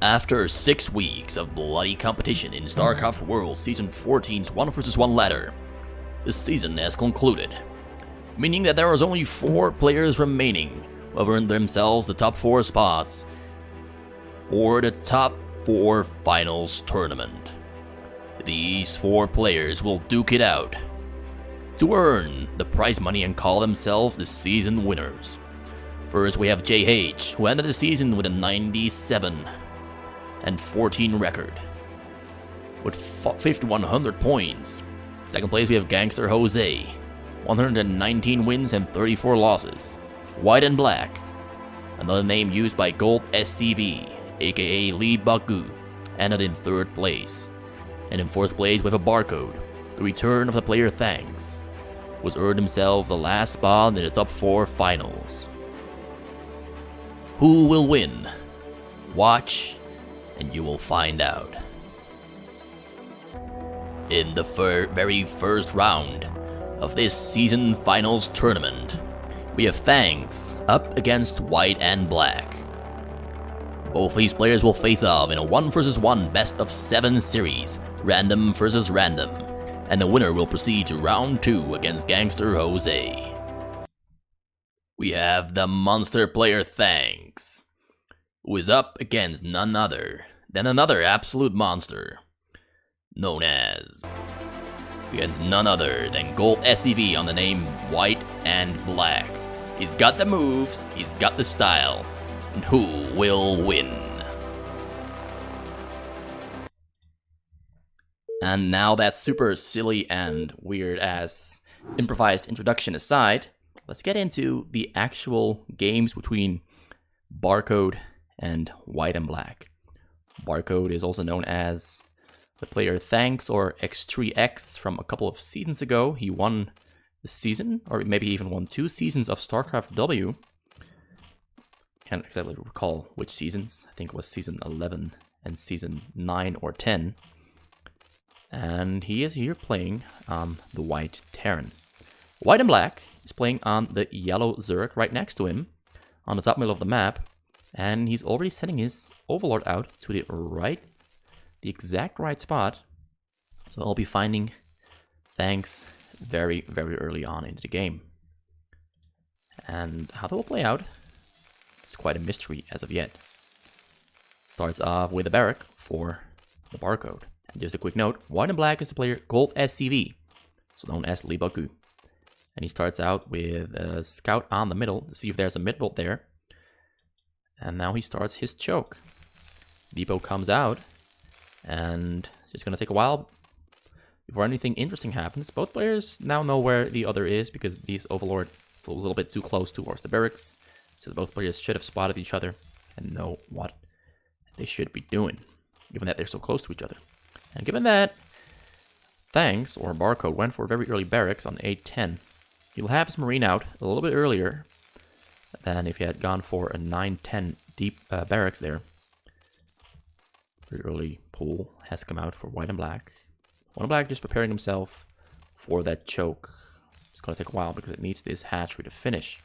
After 6 weeks of bloody competition in StarCraft World Season 14's 1 vs 1 ladder, the season has concluded, meaning that there is only 4 players remaining who have earned themselves the top 4 spots for the top 4 finals tournament. These 4 players will duke it out to earn the prize money and call themselves the season winners. First, we have JH, who ended the season with a 97-14 record with 5,100 points. Second place, we have Gangster Jose, 119 wins and 34 losses. WhiteandBlack, another name used by GoldSCV, aka Lagg, ended in 3rd place. And in 4th place, we have a Barcode, the return of the player Thanks, was earned himself the last spot in the top 4 finals. Who will win? Watch and you will find out. In the very first round of this season finals tournament, we have Thanks up against WhiteandBlack. Both these players will face off in a 1 vs 1 best of 7 series, random versus random, and the winner will proceed to round 2 against Gangster Jose. We have the monster player Thanks, who is up against none other than another absolute monster, known as GoldSCV on the name WhiteandBlack. He's got the moves, he's got the style, and who will win? And now that super silly and weird ass improvised introduction aside, let's get into the actual games between Barcode and WhiteandBlack. Barcode is also known as the player Thanks or X3X from a couple of seasons ago. He won the season, or maybe even won 2 seasons of StarCraft W. Can't exactly recall which seasons. I think it was season 11 and season 9 or 10. And he is here playing on the White Terran. WhiteandBlack is playing on the yellow Zerg right next to him on the top middle of the map. And he's already sending his Overlord out to the right, the exact right spot. So I'll be finding Thanks very, very early on into the game. And how that will play out is quite a mystery as of yet. Starts off with a barrack for the Barcode. And just a quick note, WhiteandBlack is the player GoldSCV, so known as Lagg. And he starts out with a scout on the middle to see if there's a mid-build there. And now he starts his choke. Depot comes out, and it's just going to take a while before anything interesting happens. Both players now know where the other is because these Overlord is a little bit too close towards the barracks. So both players should have spotted each other and know what they should be doing, given that they're so close to each other. And given that Thanks, or Barcode, went for a very early barracks on 8-10, he'll have his Marine out a little bit earlier than if he had gone for a 9-10 deep barracks there. Very early pull has come out for WhiteandBlack. WhiteandBlack just preparing himself for that choke. It's going to take a while because it needs this hatchery to finish.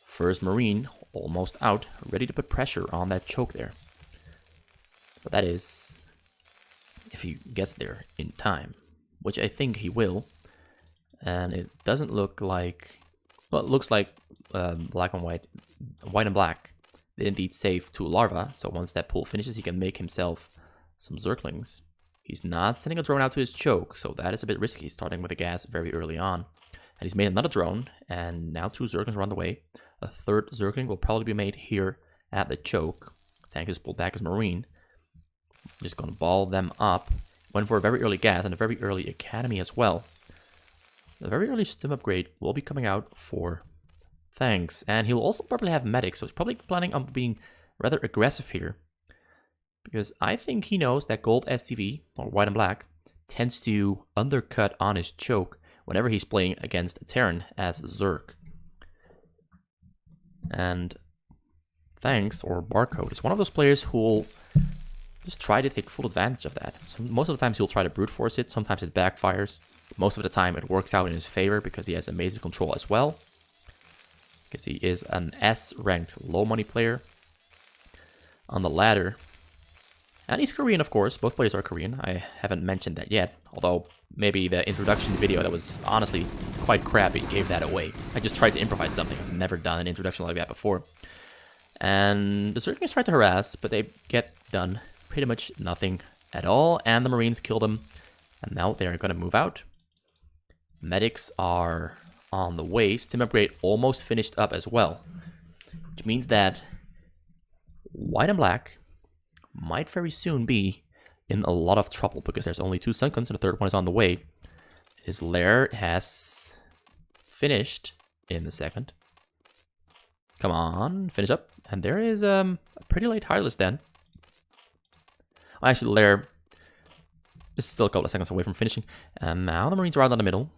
First Marine almost out, ready to put pressure on that choke there. But that is if he gets there in time, which I think he will. And it doesn't look like, well, it looks like WhiteandBlack did indeed save 2 larvae, so once that pull finishes, he can make himself some Zerglings. He's not sending a drone out to his choke, so that is a bit risky, starting with a gas very early on. And he's made another drone, and now 2 Zerglings are on the way. A 3rd Zergling will probably be made here at the choke. Thanks pulled back his Marine. Just gonna ball them up. Went for a very early gas and a very early academy as well. The very early stim upgrade will be coming out for Thanks, and he'll also probably have medics, so he's probably planning on being rather aggressive here. Because I think he knows that GoldSCV, or WhiteandBlack, tends to undercut on his choke whenever he's playing against a Terran as Zerg. And Thanks, or Barcode, is one of those players who will just try to take full advantage of that. So most of the times he'll try to brute force it, sometimes it backfires. Most of the time it works out in his favor because he has amazing control as well. Because he is an S-ranked low money player. On the ladder, And he's Korean, of course. Both players are Korean. I haven't mentioned that yet. Although, maybe the introduction video that was honestly quite crappy gave that away. I just tried to improvise something. I've never done an introduction like that before. And the Zerglings try to harass, but they get done pretty much nothing at all. And the Marines kill them. And now they're going to move out. Medics are on the way. Stim upgrade almost finished up as well. Which means that White and Black might very soon be in a lot of trouble because there's only 2 Sunkons and the third one is on the way. His lair has finished in the second. Come on, finish up. And there is a pretty late Hireless then. Actually, the lair is still a couple of seconds away from finishing. And now the Marines are out in the middle.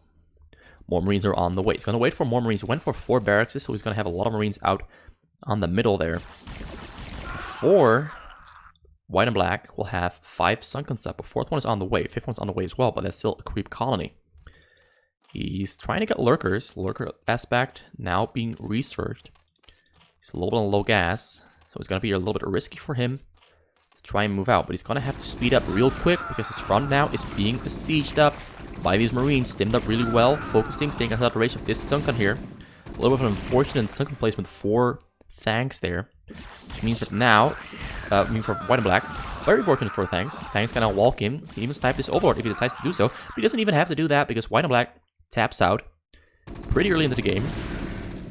More Marines are on the way. He's going to wait for more Marines. He went for 4 barracks, so he's going to have a lot of Marines out on the middle there. Before White and Black will have 5 Sunkons up. A 4th one is on the way. 5th one's on the way as well, but that's still a creep colony. He's trying to get lurkers. Lurker aspect now being researched. He's a little bit on low gas, so it's going to be a little bit risky for him to try and move out. But he's going to have to speed up real quick because his front now is being besieged up by these Marines. Stimmed up really well, focusing, staying out of the range of this Sunken here. A little bit of an unfortunate Sunken placement for Thanks there. Which means that now, for White and Black, very fortunate for Thanks. Thanks can now walk in. He can even snipe this Overlord if he decides to do so. But he doesn't even have to do that because White and Black taps out pretty early into the game.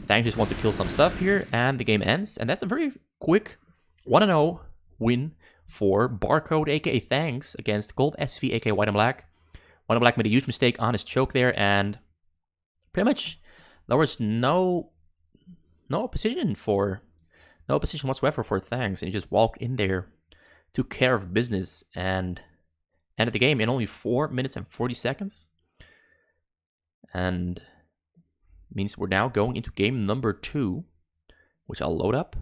Thanks just wants to kill some stuff here, and the game ends. And that's a very quick 1-0 win for Barcode, aka Thanks, against GoldSCV, aka White and Black. White and Black made a huge mistake on his choke there, and pretty much there was no opposition whatsoever for Thanks, and he just walked in there, took care of business, and ended the game in only 4 minutes and 40 seconds. And means we're now going into game number 2, which I'll load up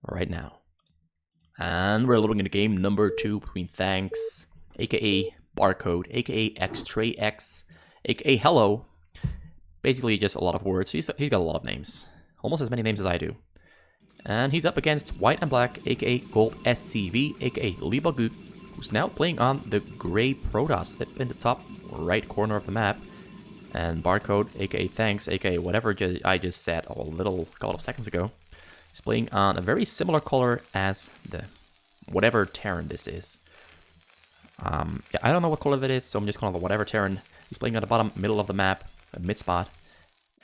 right now. And we're loading into game number 2 between Thanks, aka Barcode, aka X-Tray-X, aka Hello. Basically just a lot of words. He's got a lot of names. Almost as many names as I do. And he's up against White and Black, aka GoldSCV, aka Lagg, who's now playing on the Grey Protoss in the top right corner of the map. And Barcode, aka Thanks, aka whatever I just said a couple of seconds ago, is playing on a very similar color as the whatever Terran this is. Yeah, I don't know what color that is, so I'm just calling it whatever Terran. He's playing at the bottom middle of the map, a mid spot.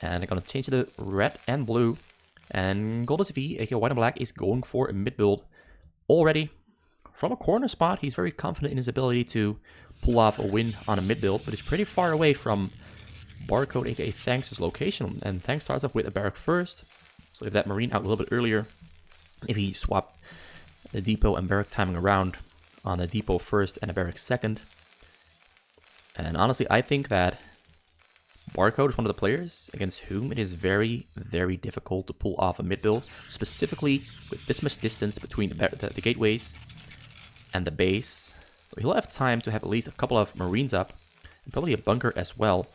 And I'm going to change to red and blue. And GoldSCV, aka White and Black, is going for a mid build already. From a corner spot, he's very confident in his ability to pull off a win on a mid build, but he's pretty far away from Barcode, aka Thanks' location. And Thanks starts off with a barrack first. So if that Marine out a little bit earlier, if he swapped the depot and barrack timing around on the depot first and a barrack second. And honestly, I think that Barcode is one of the players against whom it is very, very difficult to pull off a mid build, specifically with this much distance between the gateways and the base. So he'll have time to have at least a couple of Marines up, and probably a bunker as well,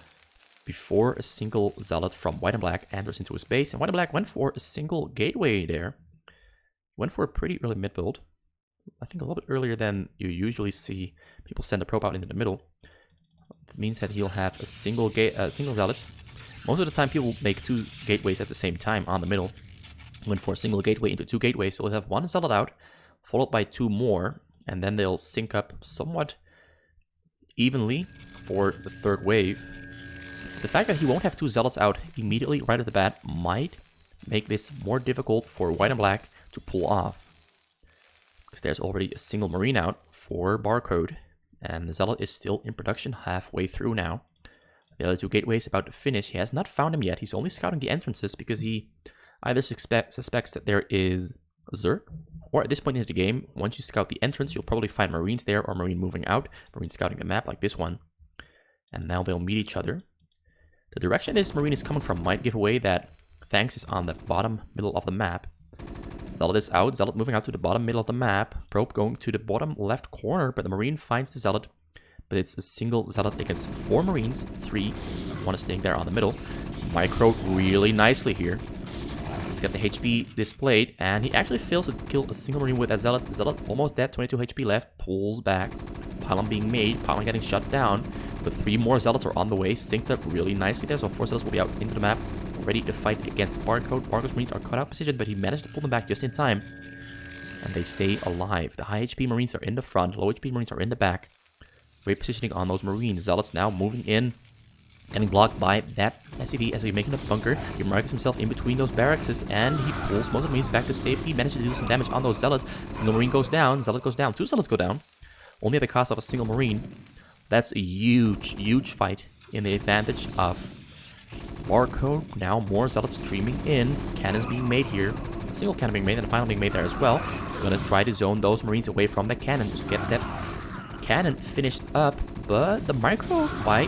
before a single Zealot from White and Black enters into his base. And White and Black went for a single gateway there. Went for a pretty early mid build. I think a little bit earlier than you usually see people send a probe out into the middle. It means that he'll have a single Zealot. Most of the time people make 2 gateways at the same time on the middle. Went for a single gateway into 2 gateways, so he'll have 1 Zealot out, followed by 2 more, and then they'll sync up somewhat evenly for the 3rd wave. The fact that he won't have 2 Zealots out immediately right at the bat might make this more difficult for White and Black to pull off. Because there's already a single Marine out for Barcode, and the Zealot is still in production halfway through now. The other 2 gateways about to finish. He has not found them yet. He's only scouting the entrances because he either suspects that there is a Zerg, or at this point in the game, once you scout the entrance, you'll probably find Marines there or Marine moving out, Marine scouting the map like this one. And now they'll meet each other. The direction this Marine is coming from might give away that Thanks is on the bottom middle of the map. Zealot is out, Zealot moving out to the bottom middle of the map, Probe going to the bottom left corner, but the Marine finds the Zealot, but it's a single Zealot against 4 Marines, 3, one is staying there on the middle. Micro really nicely here. It's got the HP displayed, and he actually fails to kill a single Marine with that Zealot. Zealot almost dead, 22 HP left, pulls back. Pylon being made, Pylon getting shut down, but 3 more Zealots are on the way, synced up really nicely there, so 4 Zealots will be out into the map, ready to fight against Barcode. Barcode's Marines are cut out position, but he managed to pull them back just in time, and they stay alive. The high HP Marines are in the front, low HP Marines are in the back. Great positioning on those Marines. Zealots now moving in, getting blocked by that SCV as he's making a bunker. He marks himself in between those barracks, and he pulls most of the Marines back to safety. He manages to do some damage on those Zealots. Single Marine goes down, Zealot goes down, 2 Zealots go down. Only at the cost of a single Marine. That's a huge, huge fight in the advantage of Barcode. Now more Zealots streaming in. Cannons being made here. A single cannon being made and a pylon being made there as well. He's going to try to zone those Marines away from the cannon to get that cannon finished up. But the micro by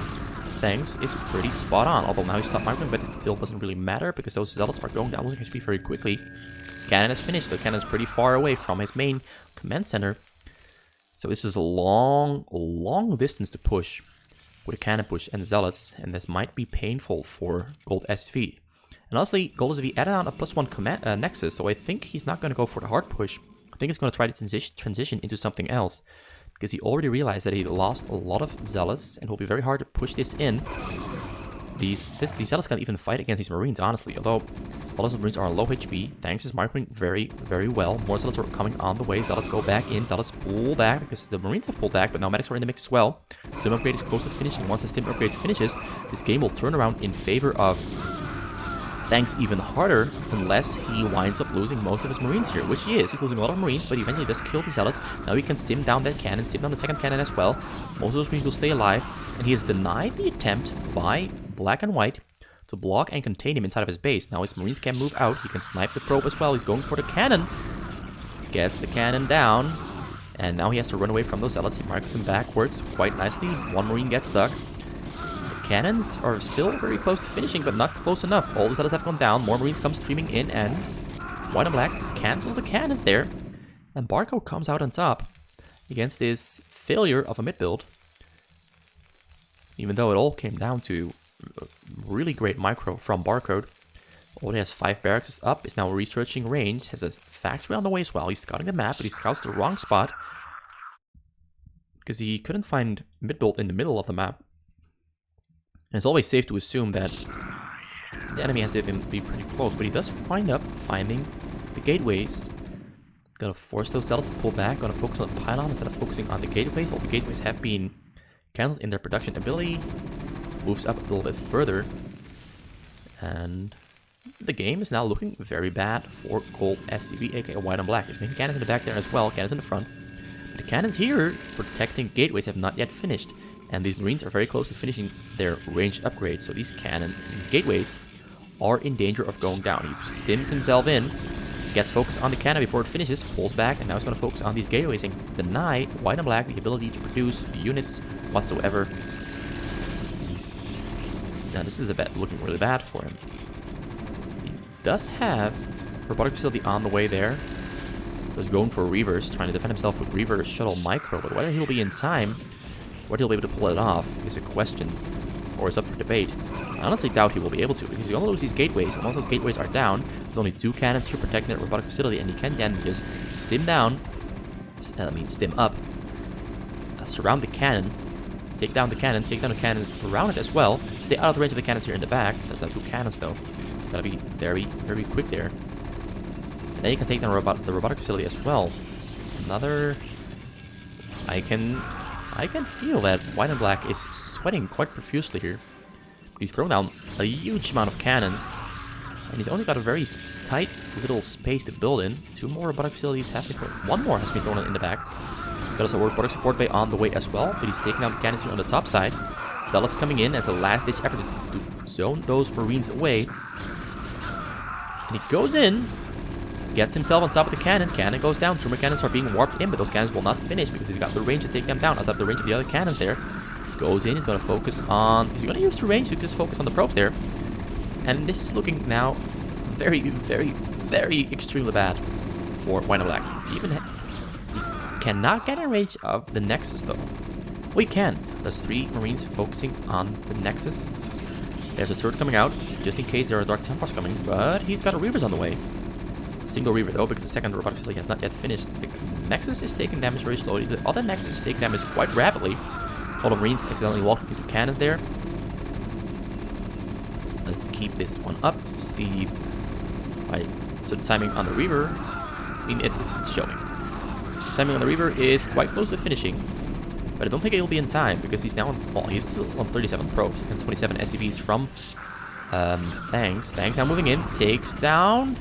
Thanks is pretty spot on. Although now he's stopped microing, but it still doesn't really matter because those Zealots are going down losing HP very quickly. Cannon is finished. The cannon is pretty far away from his main command center. So this is a long, long distance to push with a cannon push and Zealots, and this might be painful for GoldSCV. And honestly, GoldSCV added on a +1 command, Nexus, so I think he's not going to go for the hard push. I think he's going to try to transition into something else, because he already realized that he lost a lot of Zealots, and it will be very hard to push this in. These Zealots can't even fight against these Marines, honestly, although all those Marines are low HP. Thanks is microing very, very well. More Zealots are coming on the way. Zealots go back in. Zealots pull back because the Marines have pulled back, but now medics are in the mix as well. Stim upgrade is close to finishing. Once the Stim upgrade finishes, this game will turn around in favor of Thanks even harder unless he winds up losing most of his Marines here, which he is. He's losing a lot of Marines, but he eventually does kill the Zealots. Now he can stim down that cannon, stim down the second cannon as well. Most of those Marines will stay alive, and he has denied the attempt by Black and White to block and contain him inside of his base. Now his Marines can move out. He can snipe the probe as well. He's going for the cannon. Gets the cannon down. And now he has to run away from those Zealots. He marks them backwards quite nicely. 1 Marine gets stuck. The cannons are still very close to finishing, but not close enough. All the Zealots have gone down. More Marines come streaming in, and White and Black cancels the cannons there. And Barcode comes out on top against this failure of a mid-build. Even though it all came down to really great micro from Barcode. Already has 5 barracks up, is now researching range, has a factory on the way as well. He's scouting the map, but he scouts the wrong spot because he couldn't find mid-build in the middle of the map. And it's always safe to assume that the enemy has to be pretty close, but he does wind up finding the gateways. Gonna force those Zealots to pull back, gonna focus on the pylon instead of focusing on the gateways. All the gateways have been cancelled in their production ability. Moves up a little bit further, and the game is now looking very bad for GoldSCV, aka White and Black. He's making cannons in the back there as well, cannons in the front. But the cannons here protecting gateways have not yet finished, and these Marines are very close to finishing their range upgrade. So these gateways are in danger of going down. He stims himself in, gets focused on the cannon before it finishes, pulls back, and now he's going to focus on these gateways and deny White and Black the ability to produce units whatsoever. Now this is looking really bad for him. He does have robotic facility on the way there. He's going for Reavers, trying to defend himself with Reaver Shuttle Micro, but whether he'll be in time, whether he'll be able to pull it off is a question, or is up for debate. I honestly doubt he will be able to, because he's going to lose these gateways, and once those gateways are down, there's only 2 cannons here protecting that robotic facility, and he can then just stim up, surround the cannon, take down the cannon, take down the cannons around it as well. Stay out of the range of the cannons here in the back. There's now 2 cannons though. It's gotta be very, very quick there. And then you can take down the robotic facility as well. Another... I can feel that White and Black is sweating quite profusely here. He's thrown down a huge amount of cannons, and he's only got a very tight little space to build in. 2 more robotic facilities have been thrown. 1 more has been thrown in the back. Got a robotic support bay on the way as well, but he's taking out the cannons here on the top side. Zealots coming in as a last-ditch effort to zone those Marines away. And he goes in, gets himself on top of the cannon. Cannon goes down. 2 more cannons are being warped in, but those cannons will not finish because he's got the range to take them down. Outside the range of the other cannons there. Goes in, he's going to focus on... He's going to use the range to just focus on the probes there. And this is looking now very, very, very extremely bad for White and Black. Even... cannot get in range of the Nexus though. We can. There's 3 Marines focusing on the Nexus. There's a turret coming out, just in case there are Dark Templars coming, but he's got a Reavers on the way. Single Reaver though, because the second robotic facility has not yet finished. The Nexus is taking damage very slowly, the other Nexus is taking damage quite rapidly. All the Marines accidentally walked into cannons there. Let's keep this one up, see... Right, so the timing on the Reaver, I mean, it's showing. The timing on the Reaver is quite close to finishing, but I don't think it'll be in time, because he's now on, well, he's still on 37 probes and 27 SCVs from Thanks. Thanks now moving in, takes down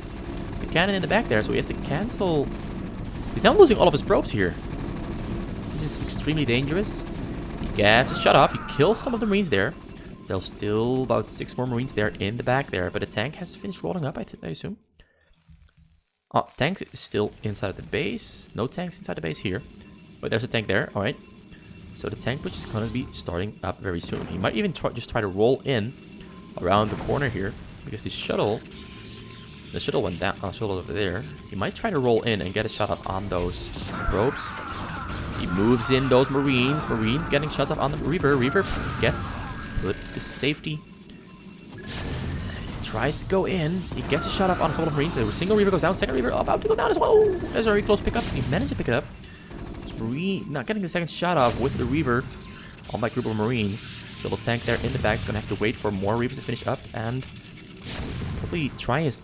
the cannon in the back there, so he has to cancel. He's now losing all of his probes here. This is extremely dangerous. He gets a shut off, he kills some of the Marines there. There's still about 6 more Marines there in the back there, but the tank has finished rolling up, I assume. Oh, tank is still inside the base. No tanks inside the base here. But there's a tank there, alright. So the tank push is going to be starting up very soon. He might even just try to roll in around the corner here, because the shuttle went down. Oh, shuttle over there. He might try to roll in and get a shot up on those probes. He moves in those Marines. Marines getting shots up on the Reaver. Reaver gets put to safety. He tries to go in. He gets a shot off on a couple of Marines. A single Reaver goes down. Second Reaver about to go down as well. There's a very close pickup. He managed to pick it up. This Marine not getting the second shot off with the Reaver on that group of Marines. Still a tank there in the back. He's going to have to wait for more Reavers to finish up and probably try his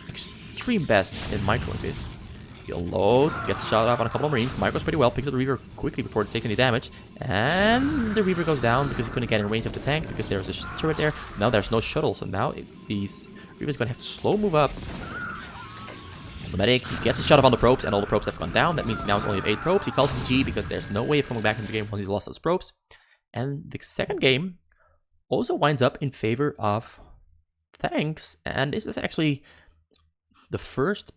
extreme best in microing this. He loads, gets a shot off on a couple of Marines. Micros pretty well, picks up the Reaver quickly before it takes any damage. And the Reaver goes down because he couldn't get in range of the tank because there's a turret there. Now there's no shuttle, so now these Reavers going to have to slow move up. The medic, he gets a shot off on the probes, and all the probes have gone down. That means now it's only 8 probes. He calls it G because there's no way of coming back into the game once he's lost those probes. And the second game also winds up in favor of Thanks. And this is actually the first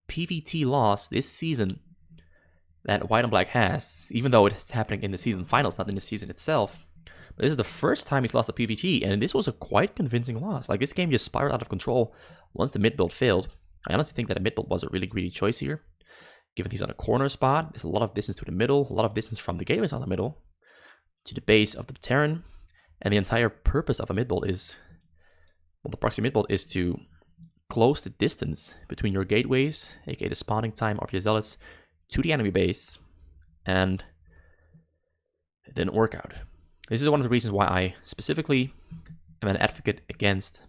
PvT loss this season that WhiteandBlack has, even though it's happening in the season finals, not in the season itself. But this is the first time he's lost a PvT, and this was a quite convincing loss. Like, this game just spiraled out of control once the mid build failed. I honestly think that a mid build was a really greedy choice here, given he's on a corner spot. There's a lot of distance to the middle, a lot of distance from the gateways on the middle to the base of the Terran, and the entire purpose of a mid build is, well, the proxy mid build is to close the distance between your gateways, aka the spawning time of your zealots, to the enemy base, and it didn't work out. This is one of the reasons why I specifically am an advocate against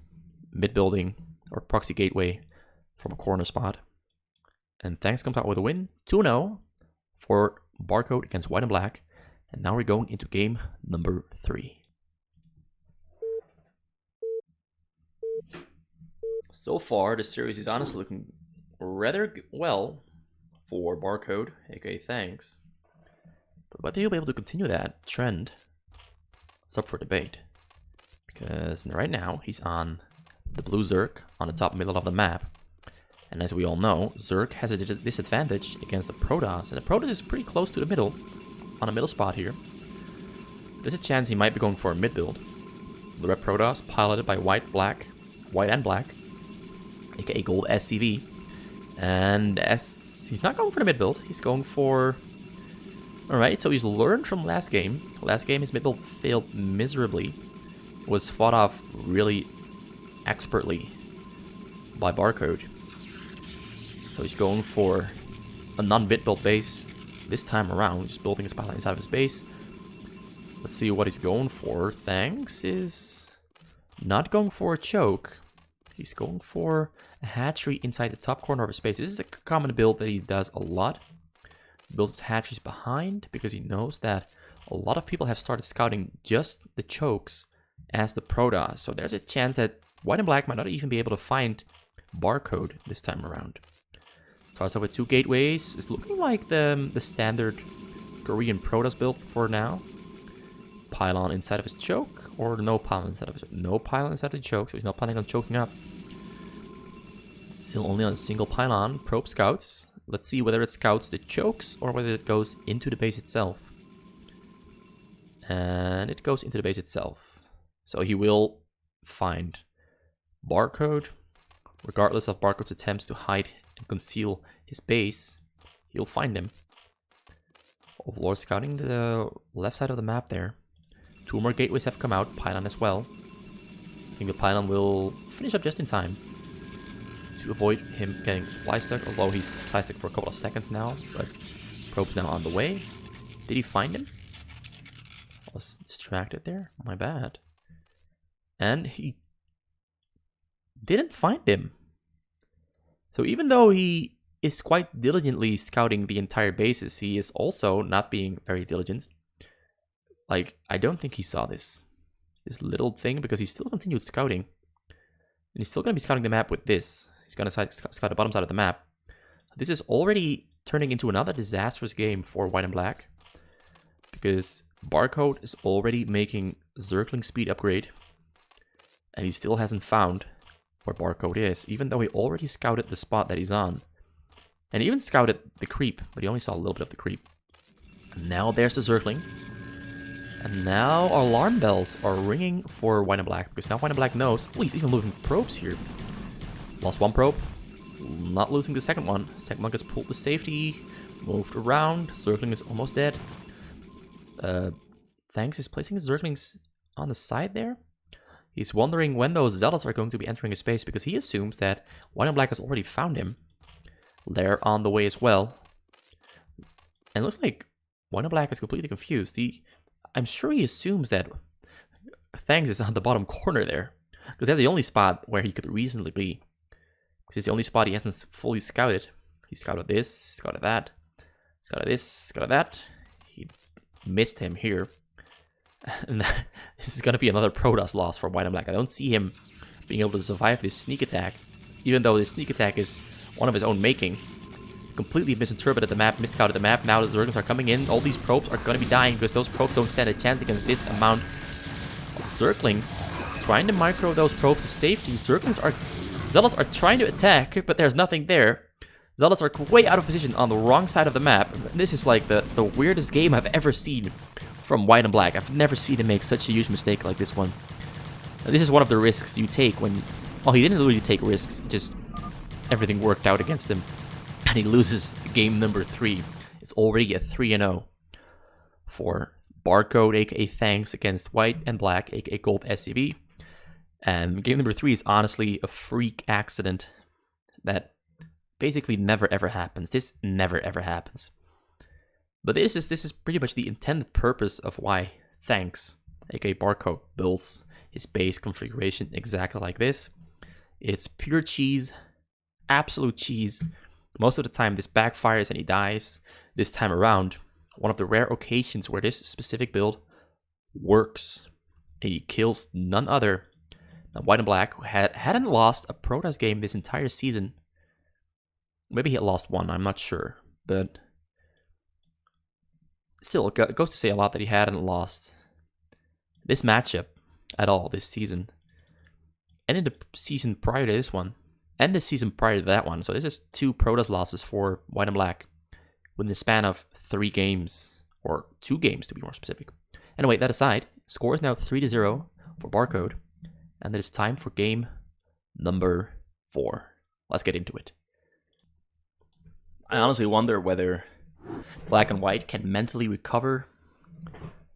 mid building or proxy gateway from a corner spot. And Thanks comes out with a win, 2-0 for Barcode against WhiteandBlack. And now we're going into game number 3. So far, the series is honestly looking rather well for Barcode, aka Thanks. But whether he'll be able to continue that trend is up for debate. Because right now, he's on the blue Zerg on the top middle of the map. And as we all know, Zerg has a disadvantage against the Protoss. And the Protoss is pretty close to the middle, on a middle spot here. There's a chance he might be going for a mid build. The red Protoss, piloted by WhiteandBlack, aka GoldSCV. And he's not going for the mid build, he's going for... Alright, so he's learned from last game. Last game his mid build failed miserably. It was fought off really expertly by Barcode. So he's going for a non-mid build base this time around, just building his pilot inside of his base. Let's see what he's going for. Thanks is not going for a choke. He's going for a hatchery inside the top corner of his base. This is a common build that he does a lot. He builds his hatcheries behind because he knows that a lot of people have started scouting just the chokes as the Protoss. So there's a chance that WhiteandBlack might not even be able to find Barcode this time around. Starts off with 2 gateways. It's looking like the standard Korean Protoss build for now. Pylon inside of his choke, or no pylon inside of his the choke, so he's not planning on choking up. Still only on a single pylon. Probe scouts. Let's see whether it scouts the chokes or whether it goes into the base itself. And it goes into the base itself. So he will find Barcode. Regardless of Barcode's attempts to hide and conceal his base, he'll find him. Overlord scouting the left side of the map there. 2 more gateways have come out, pylon as well. I think the pylon will finish up just in time to avoid him getting supply stuck, although he's supply stuck for a couple of seconds now, but probe's now on the way. Did he find him? I was distracted there. My bad. And he didn't find him. So even though he is quite diligently scouting the entire bases, he is also not being very diligent. Like, I don't think he saw this little thing, because he still continued scouting. And he's still going to be scouting the map with this. He's going to scout the bottom side of the map. This is already turning into another disastrous game for White and Black, because Barcode is already making Zergling speed upgrade, and he still hasn't found where Barcode is, even though he already scouted the spot that he's on. And he even scouted the creep, but he only saw a little bit of the creep. And now there's the Zergling. And now alarm bells are ringing for White and Black, because now White and Black knows. Oh, he's even moving probes here. Lost one probe. Not losing the second one. Second one gets pulled to safety. Moved around. Zergling is almost dead. Thanks is placing his Zerglings on the side there. He's wondering when those Zealots are going to be entering his base, because he assumes that White and Black has already found him. They're on the way as well. And it looks like White and Black is completely confused. I'm sure he assumes that Thanks is on the bottom corner there, because that's the only spot where he could reasonably be. Because it's the only spot he hasn't fully scouted. He scouted this, scouted that, scouted this, scouted that. He missed him here. And this is going to be another Protoss loss for White and Black. I don't see him being able to survive this sneak attack, even though this sneak attack is one of his own making. Completely misinterpreted the map, miscouted the map. Now the Zerglings are coming in. All these probes are going to be dying, because those probes don't stand a chance against this amount of Zerglings. Trying to micro those probes to safety. Zealots are trying to attack, but there's nothing there. Zealots are way out of position on the wrong side of the map. This is like the weirdest game I've ever seen from White and Black. I've never seen him make such a huge mistake like this one. This is one of the risks you take when... Well, he didn't really take risks. Just everything worked out against him. And he loses game number 3. It's already a 3-0 for Barcode, aka Thanks, against White and Black, aka GoldSCV. And game number 3 is honestly a freak accident that basically never ever happens. This never ever happens. But this is pretty much the intended purpose of why Thanks, aka Barcode, builds his base configuration exactly like this. It's pure cheese, absolute cheese. Most of the time this backfires and he dies. This time around, one of the rare occasions where this specific build works, and he kills none other than White and Black, who hadn't lost a Protoss game this entire season. Maybe he had lost one, I'm not sure. But still, it goes to say a lot that he hadn't lost this matchup at all this season. And in the season prior to this one. And the season prior to that one. So this is 2 Protoss losses for White and Black within the span of 3 games. Or 2 games to be more specific. Anyway, that aside, score is now 3-0 for Barcode. And it is time for game number 4. Let's get into it. I honestly wonder whether Black and White can mentally recover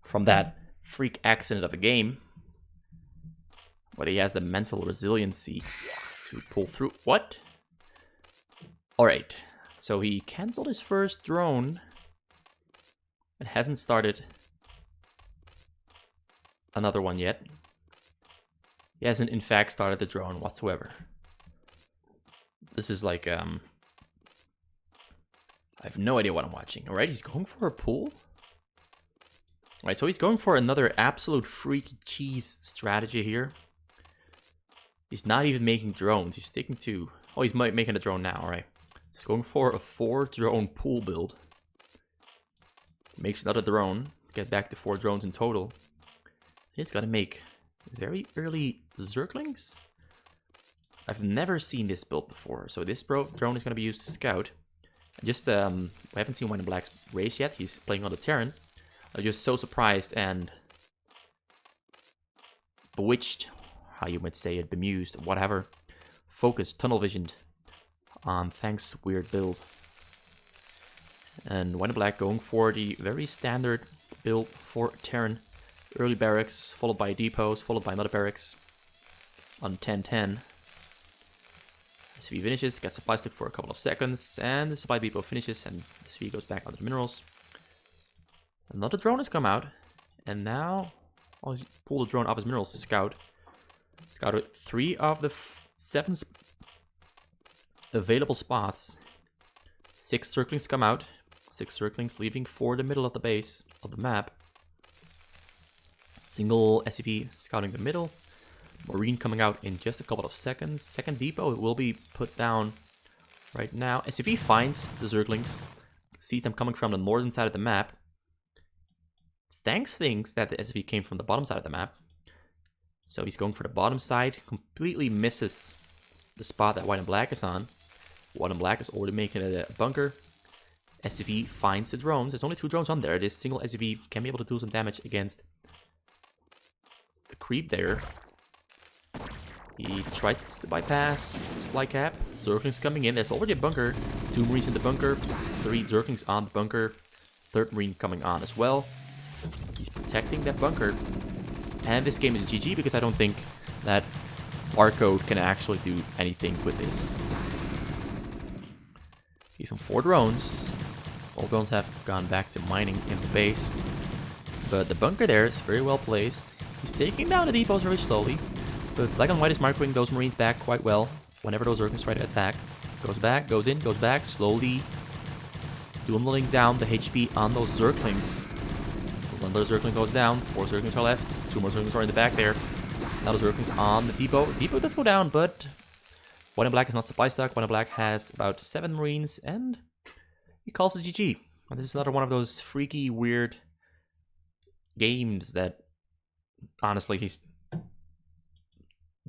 from that freak accident of a game. Whether he has the mental resiliency to pull through. What? Alright. So he cancelled his first drone. It hasn't started another one yet. He hasn't in fact started the drone whatsoever. This is like, I have no idea what I'm watching. Alright, he's going for a pull. Alright, so he's going for another absolute freaky cheese strategy here. He's not even making drones. He's sticking to... Oh, he's making a drone now. Alright. He's going for a 4-drone pool build. Makes another drone. Get back to 4 drones in total. He's got to make very early Zerglings. I've never seen this build before. So this drone is going to be used to scout. Just, we haven't seen White and Black's race yet. He's playing on the Terran. I'm just so surprised and bewitched, how you might say it, bemused, whatever. Focused, tunnel visioned on Thanks' weird build. And White and Black going for the very standard build for Terran. Early barracks, followed by depots, followed by another barracks. on 10-10. SV finishes, gets supply stick for a couple of seconds, and the supply depot finishes, and SV goes back onto the minerals. Another drone has come out, and now I'll pull the drone off his minerals to scout. Scouted 3 of the 7 available spots. 6 circlings come out. 6 circlings leaving for the middle of the base of the map. Single SCV scouting the middle. Marine coming out in just a couple of seconds. Second depot will be put down right now. SCV finds the Zerglings. Sees them coming from the northern side of the map. Thanks thinks that the SCV came from the bottom side of the map. So he's going for the bottom side. Completely misses the spot that White and Black is on. White and Black is already making a bunker. SCV finds the drones. There's only 2 drones on there. This single SCV can be able to do some damage against the creep there. He tried to bypass supply cap. Zerglings coming in. There's already a bunker. 2 Marines in the bunker. 3 Zerglings on the bunker. 3rd Marine coming on as well. He's protecting that bunker. And this game is GG because I don't think that Barcode can actually do anything with this. He's on 4 drones. All drones have gone back to mining in the base. But the bunker there is very well placed. He's taking down the depots very slowly. But Black and White is microing those Marines back quite well whenever those Zerglings try to attack. Goes back, goes in, goes back, slowly dwindling down the HP on those Zerglings. Another Zergling goes down, 4 Zerglings are left, 2 more Zerglings are in the back there. Now the Zerglings on the depot. The depot does go down, but White and Black is not supply stuck. White and Black has about 7 Marines, and he calls it GG. And this is another one of those freaky, weird games that, honestly, he's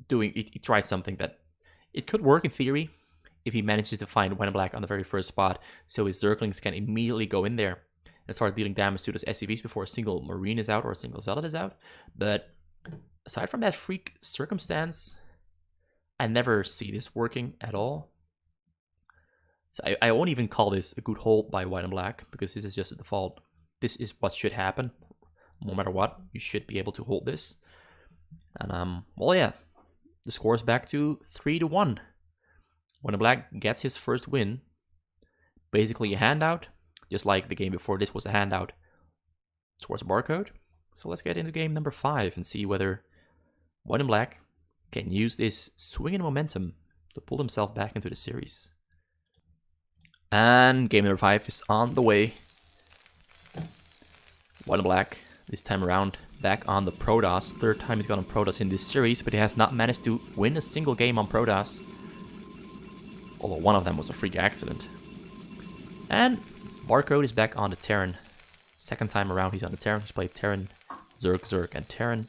doing. He tried something that it could work in theory if he manages to find White and Black on the very first spot, so his Zerglings can immediately go in there and start dealing damage to those SCVs before a single Marine is out or a single Zealot is out. But aside from that freak circumstance, I never see this working at all. So I won't even call this a good hold by White and Black, because this is just a default. This is what should happen. No matter what, you should be able to hold this. And, well, yeah. The score is back to 3-1. White and Black gets his first win. Basically a handout. Just like the game before this was a handout towards Barcode. So let's get into game number 5 and see whether White and Black can use this swinging momentum to pull himself back into the series. And game number 5 is on the way. White and Black, this time around, back on the Protoss. 3rd time he's got on Protoss in this series, but he has not managed to win a single game on Protoss. Although one of them was a freak accident. And Barcode is back on the Terran. 2nd time around he's on the Terran. He's played Terran, Zerg, Zerg, and Terran.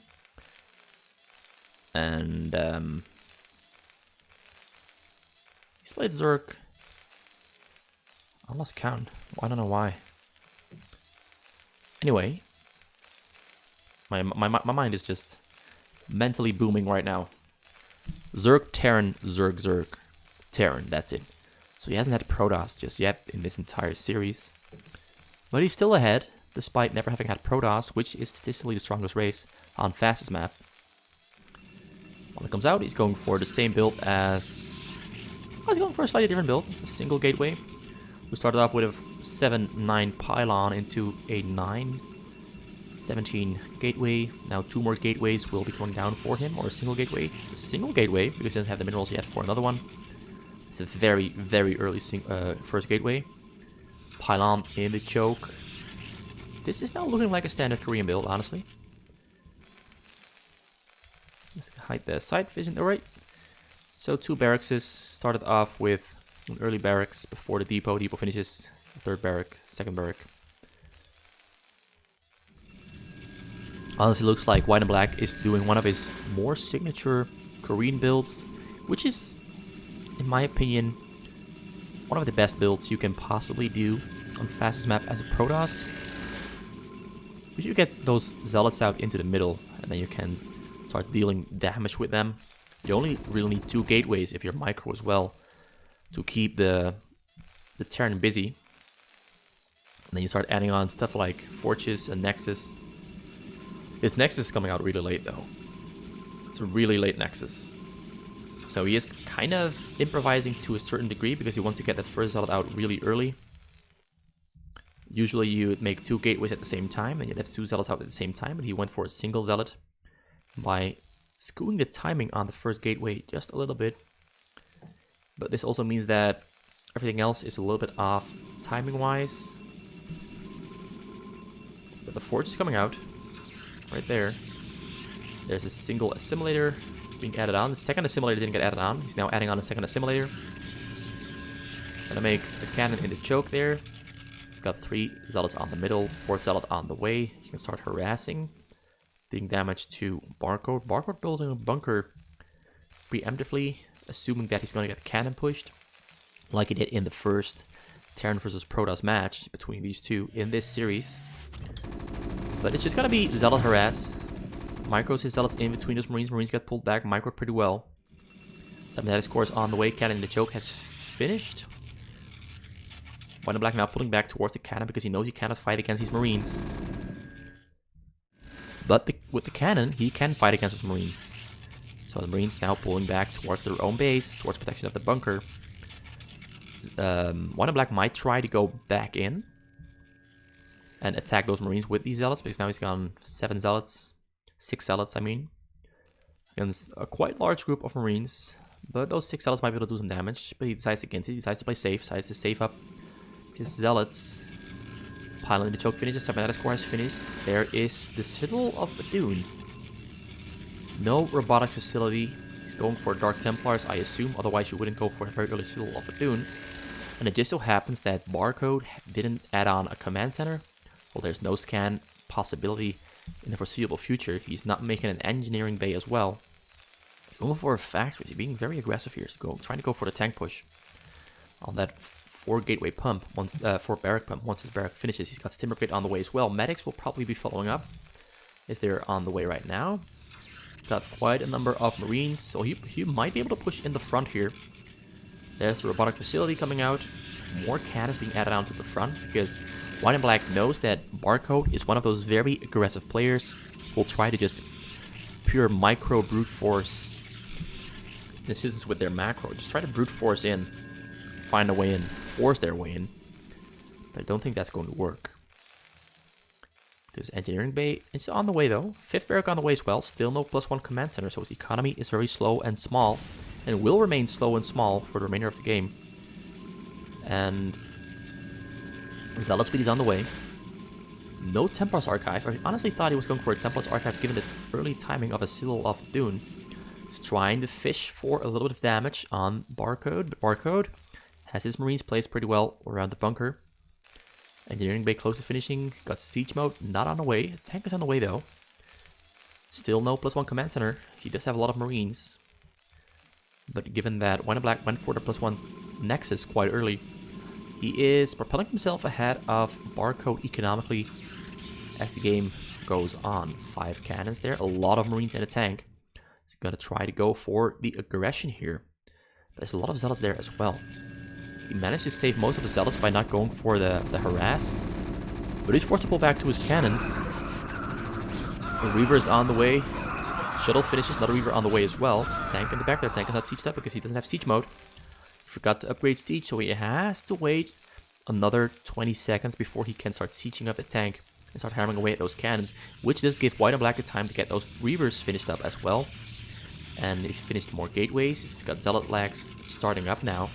And he's played Zerg. I lost count. I don't know why. Anyway, my mind is just mentally booming right now. Zerg, Terran, Zerg, Zerg, Terran. That's it. So he hasn't had Protoss just yet in this entire series. But he's still ahead, despite never having had Protoss, which is statistically the strongest race on fastest map. When it comes out, he's going for the same build as... Oh, he's going for a slightly different build. A single gateway. We started off with a 7-9 pylon into a 9-17 gateway. Now 2 more gateways will be going down for him, or a single gateway. A single gateway, because he doesn't have the minerals yet for another one. It's a very, very early first gateway. Pylon in the choke. This is now looking like a standard Korean build, honestly. Let's hide the side vision. Alright. So 2 barracks started off with an early barracks before the depot. Depot finishes 3rd barrack, 2nd barrack. Honestly, looks like White and Black is doing one of his more signature Korean builds, which is, in my opinion, one of the best builds you can possibly do on fastest map as a Protoss. But you get those Zealots out into the middle, and then you can start dealing damage with them. You only really need 2 gateways if you're micro as well to keep the Terran busy. And then you start adding on stuff like Fortress and Nexus. This Nexus is coming out really late though. It's a really late Nexus. So he is kind of improvising to a certain degree because he wants to get that first zealot out really early. Usually you would make 2 gateways at the same time and you'd have 2 zealots out at the same time, but he went for a single zealot by skewing the timing on the first gateway just a little bit. But this also means that everything else is a little bit off timing-wise. But the forge is coming out right there. There's a single assimilator being added on. The second assimilator didn't get added on. He's now adding on a second assimilator. Gonna make a cannon in the choke there. He's got 3 zealots on the middle, 4th zealot on the way. You can start harassing, doing damage to Barcode. Barcode building a bunker preemptively, assuming that he's gonna get cannon pushed, like he did in the first Terran versus Protoss match between these two in this series. But it's just gonna be zealot harass. Micros his zealots in between those Marines. Marines get pulled back, micro pretty well. Cybernetic scores on the way. Cannon in the choke has finished. WhiteandBlack now pulling back towards the cannon because he knows he cannot fight against these Marines. But with the cannon, he can fight against those Marines. So the Marines now pulling back towards their own base, towards protection of the bunker. WhiteandBlack might try to go back in and attack those Marines with these zealots, because now he's gone 7 zealots. 6 zealots, I mean. Against a quite large group of Marines. But those 6 zealots might be able to do some damage. But he decides against it. He decides to play safe. Decides to save up his zealots. Pylon in the choke finishes. Cybernetic score has finished. There is the Citadel of Dune. No robotic facility. He's going for Dark Templars, I assume. Otherwise, you wouldn't go for the very early Citadel of Dune. And it just so happens that Barcode didn't add on a command center. Well, there's no scan possibility in the foreseeable future. He's not making an engineering bay as well. Going for a factory. He's being very aggressive here. Trying to go for the tank push on that 4 gateway pump, 4 barrack pump. Once his barrack finishes, he's got Stim Brigade on the way as well. Medics will probably be following up, as they're on the way right now. Got quite a number of Marines, so he might be able to push in the front here. There's the robotic facility coming out. More cannons being added on to the front, because WhiteandBlack knows that Barcode is one of those very aggressive players who will try to just pure micro brute force. This is with their macro. Just try to brute force in, find a way in, force their way in. But I don't think that's going to work. Because engineering bay is on the way though. 5th barrack on the way as well. Still no +1 command center, so his economy is very slow and small. And will remain slow and small for the remainder of the game. And Zealot speed is on the way. No Templars Archive. I honestly thought he was going for a Templars Archive given the early timing of a Citadel of Dune. He's trying to fish for a little bit of damage on Barcode. But Barcode has his Marines placed pretty well around the bunker. Engineering bay close to finishing. Got siege mode not on the way. Tank is on the way though. Still no +1 command center. He does have a lot of Marines. But given that WhiteandBlack went for the +1 Nexus quite early, he is propelling himself ahead of Barcode economically as the game goes on. 5 cannons there, a lot of Marines in a tank. He's going to try to go for the aggression here. There's a lot of Zealots there as well. He managed to save most of the Zealots by not going for the harass. But he's forced to pull back to his cannons. The Reaver is on the way. Shuttle finishes, another Reaver on the way as well. Tank in the back there. Tank is not sieged up because he doesn't have siege mode. Forgot to upgrade siege, so he has to wait another 20 seconds before he can start sieging up the tank and start hammering away at those cannons, which does give WhiteandBlack the time to get those Reavers finished up as well. And he's finished more gateways. He's got Zealot lags starting up now.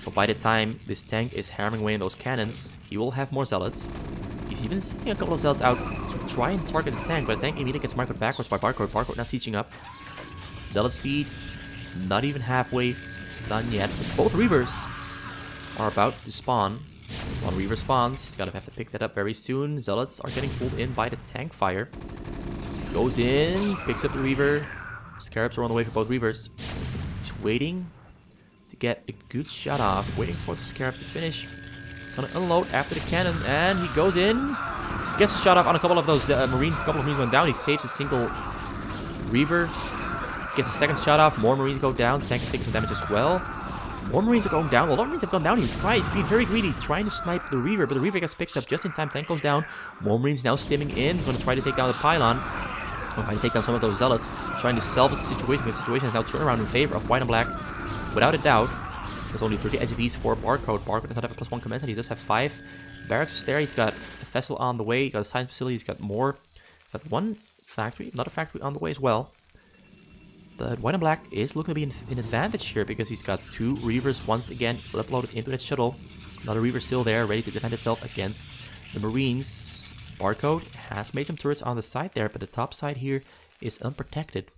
So by the time this tank is hammering away in those cannons, he will have more Zealots. He's even sending a couple of Zealots out to try and target the tank, but the tank immediately gets microed backwards by Barcode. Barcode now sieging up. Zealot speed, not even halfway done yet. Both Reavers are about to spawn. One Reaver spawns. He's gonna have to pick that up very soon. Zealots are getting pulled in by the tank fire. Goes in, picks up the Reaver. Scarabs are on the way for both Reavers. He's waiting to get a good shot off. Waiting for the Scarab to finish. Gonna unload after the cannon, and he goes in. Gets a shot off on a couple of those Marines. A couple of Marines went down. He saves a single Reaver. Gets a second shot off. More Marines go down. Tank is taking some damage as well. More Marines are going down. A lot of Marines have gone down. He's being very greedy, trying to snipe the Reaver, but the Reaver gets picked up just in time. Tank goes down. More Marines now stimming in. Going to try to take down the pylon. Trying to take down some of those zealots, trying to salvage the situation. The situation is now turned around in favor of White and Black, without a doubt. There's only 30 SCVs for Barcode. Barcode does not have a +1 command, he does have 5 barracks there. He's got a vessel on the way, he's got a science facility, he's got more. He's got one factory, another factory on the way as well. But White and Black is looking to be in advantage here because he's got 2 Reavers once again uploaded into that shuttle. Another Reaver still there, ready to defend itself against the Marines. Barcode has made some turrets on the side there, but the top side here is unprotected.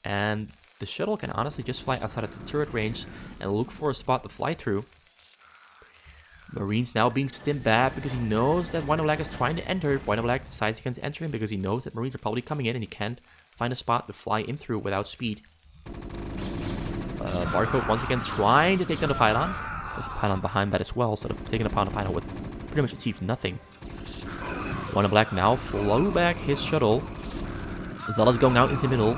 And the shuttle can honestly just fly outside of the turret range and look for a spot to fly through. Marines now being stimmed back because he knows that White and Black is trying to enter. White and Black decides against entering because he knows that Marines are probably coming in and he can't find a spot to fly in through without speed. Barcode once again trying to take down the pylon. There's a pylon behind that as well, so taking upon the pylon would pretty much achieve nothing. White and Black now flew back his shuttle. Zealot's going out into the middle,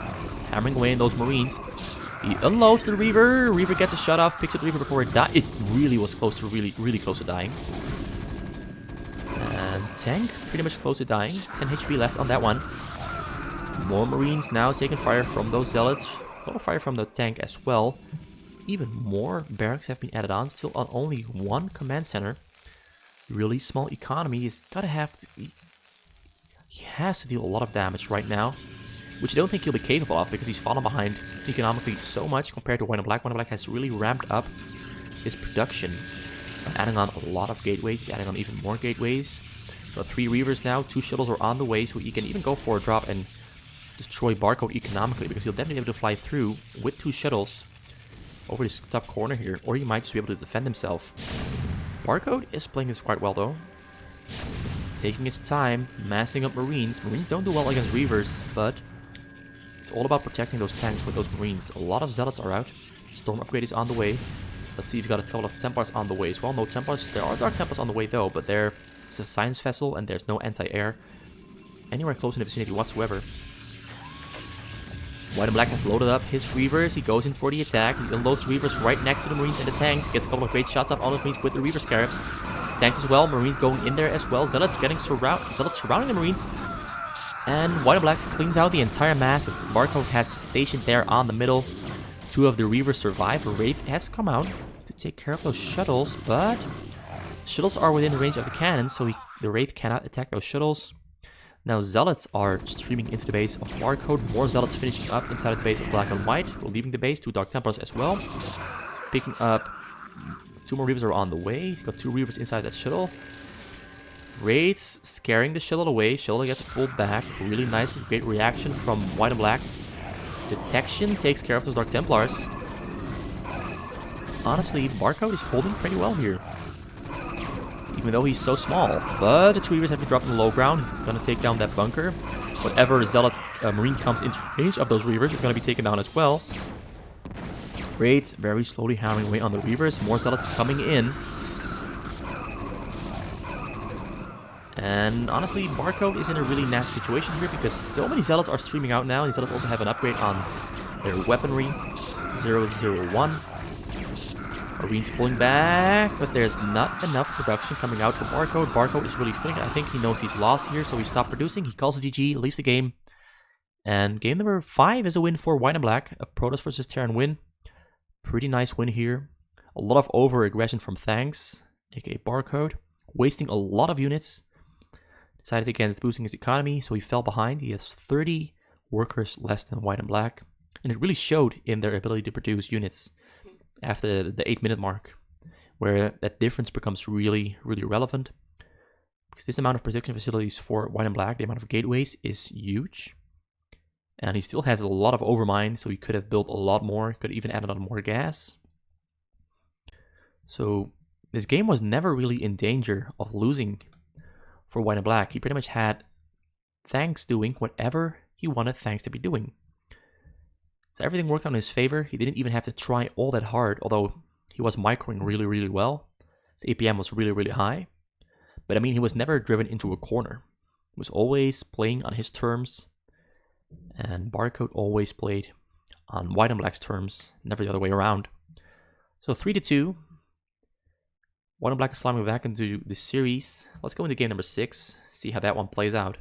hammering away in those Marines. He unloads the Reaver. Reaver gets a shut off, picks up the Reaver before it dies. It really was close to really close to dying. And tank pretty much close to dying. 10 HP left on that one. More Marines now taking fire from those Zealots. A lot of fire from the tank as well. Even more barracks have been added on, still on only 1 command center. Really small economy. He's gotta have to. He has to deal a lot of damage right now, which I don't think he'll be capable of because he's fallen behind economically so much compared to White and Black. White and Black has really ramped up his production, adding on a lot of gateways, adding on even more gateways. Got 3 Reavers now, 2 shuttles are on the way, so he can even go for a drop and destroy Barcode economically because he'll definitely be able to fly through with 2 shuttles over this top corner here, or he might just be able to defend himself. Barcode is playing this quite well though. Taking his time, massing up Marines. Marines don't do well against Reavers, but it's all about protecting those tanks with those Marines. A lot of Zealots are out. Storm upgrade is on the way. Let's see if we've got a couple of Templars on the way as well. No Templars. There are Dark Templars on the way though, but there's a science vessel and there's no anti-air anywhere close in the vicinity whatsoever. White and Black has loaded up his Reavers. He goes in for the attack. He unloads Reavers right next to the Marines and the tanks. Gets a couple of great shots up on those Marines with the Reaver Scarabs. Tanks as well. Marines going in there as well. Zealots getting Zealots surrounding the Marines. And White and Black cleans out the entire mass that Barcode had stationed there on the middle. 2 of the Reavers survive. A Wraith has come out to take care of those shuttles, but shuttles are within the range of the cannon, so the Wraith cannot attack those shuttles. Now Zealots are streaming into the base of Barcode. More Zealots finishing up inside of the base of Black and White. We're leaving the base. 2 Dark Templars as well. He's picking up 2 more Reavers are on the way. He's got 2 Reavers inside that shuttle. Wraiths scaring the shuttle away. Shuttle gets pulled back. Really nice, great reaction from White and Black. Detection takes care of those Dark Templars. Honestly, Barcode is holding pretty well here, even though he's so small. But the 2 Reavers have been dropped in the low ground. He's gonna take down that bunker. Whatever Zealot Marine comes into range of those Reavers is gonna be taken down as well. Wraiths very slowly hammering away on the Reavers. More Zealots coming in. And honestly, Barcode is in a really nasty situation here because so many Zealots are streaming out now. These Zealots also have an upgrade on their weaponry. 001. Marines pulling back, but there's not enough production coming out from Barcode. Barcode is really feeling it. I think he knows he's lost here, so he stopped producing. He calls it GG, leaves the game. And game number 5 is a win for White and Black. A Protoss versus Terran win. Pretty nice win here. A lot of over-aggression from Thanks, aka Barcode. Wasting a lot of units. Decided against boosting his economy, so he fell behind. He has 30 workers less than White and Black. And it really showed in their ability to produce units after the 8-minute mark, where that difference becomes really relevant. Because this amount of production facilities for White and Black, the amount of gateways is huge. And he still has a lot of overmine, so he could have built a lot more, could even add on more gas. So this game was never really in danger of losing for White and Black. He pretty much had Thanks doing whatever he wanted Thanks to be doing. So everything worked out in his favor. He didn't even have to try all that hard, although he was microing really well. His APM was really high. But I mean, he was never driven into a corner. He was always playing on his terms. And Barcode always played on White and Black's terms, never the other way around. So 3-2. White and Black is climbing back into the series. Let's go into game number 6, see how that one plays out.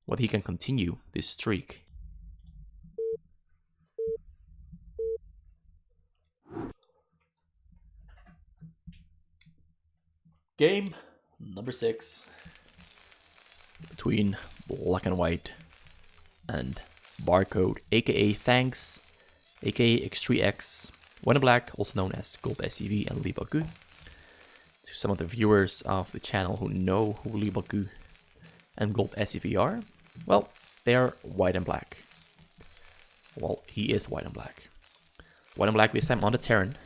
whether he can continue this streak. Game number 6 between Black and White and Barcode, aka Thanks, aka X3X, WhiteandBlack, also known as GoldSCV and Lagg. To some of the viewers of the channel who know who Lagg and GoldSCV are, well, they are WhiteandBlack. Well, he is WhiteandBlack. WhiteandBlack this time on the Terran,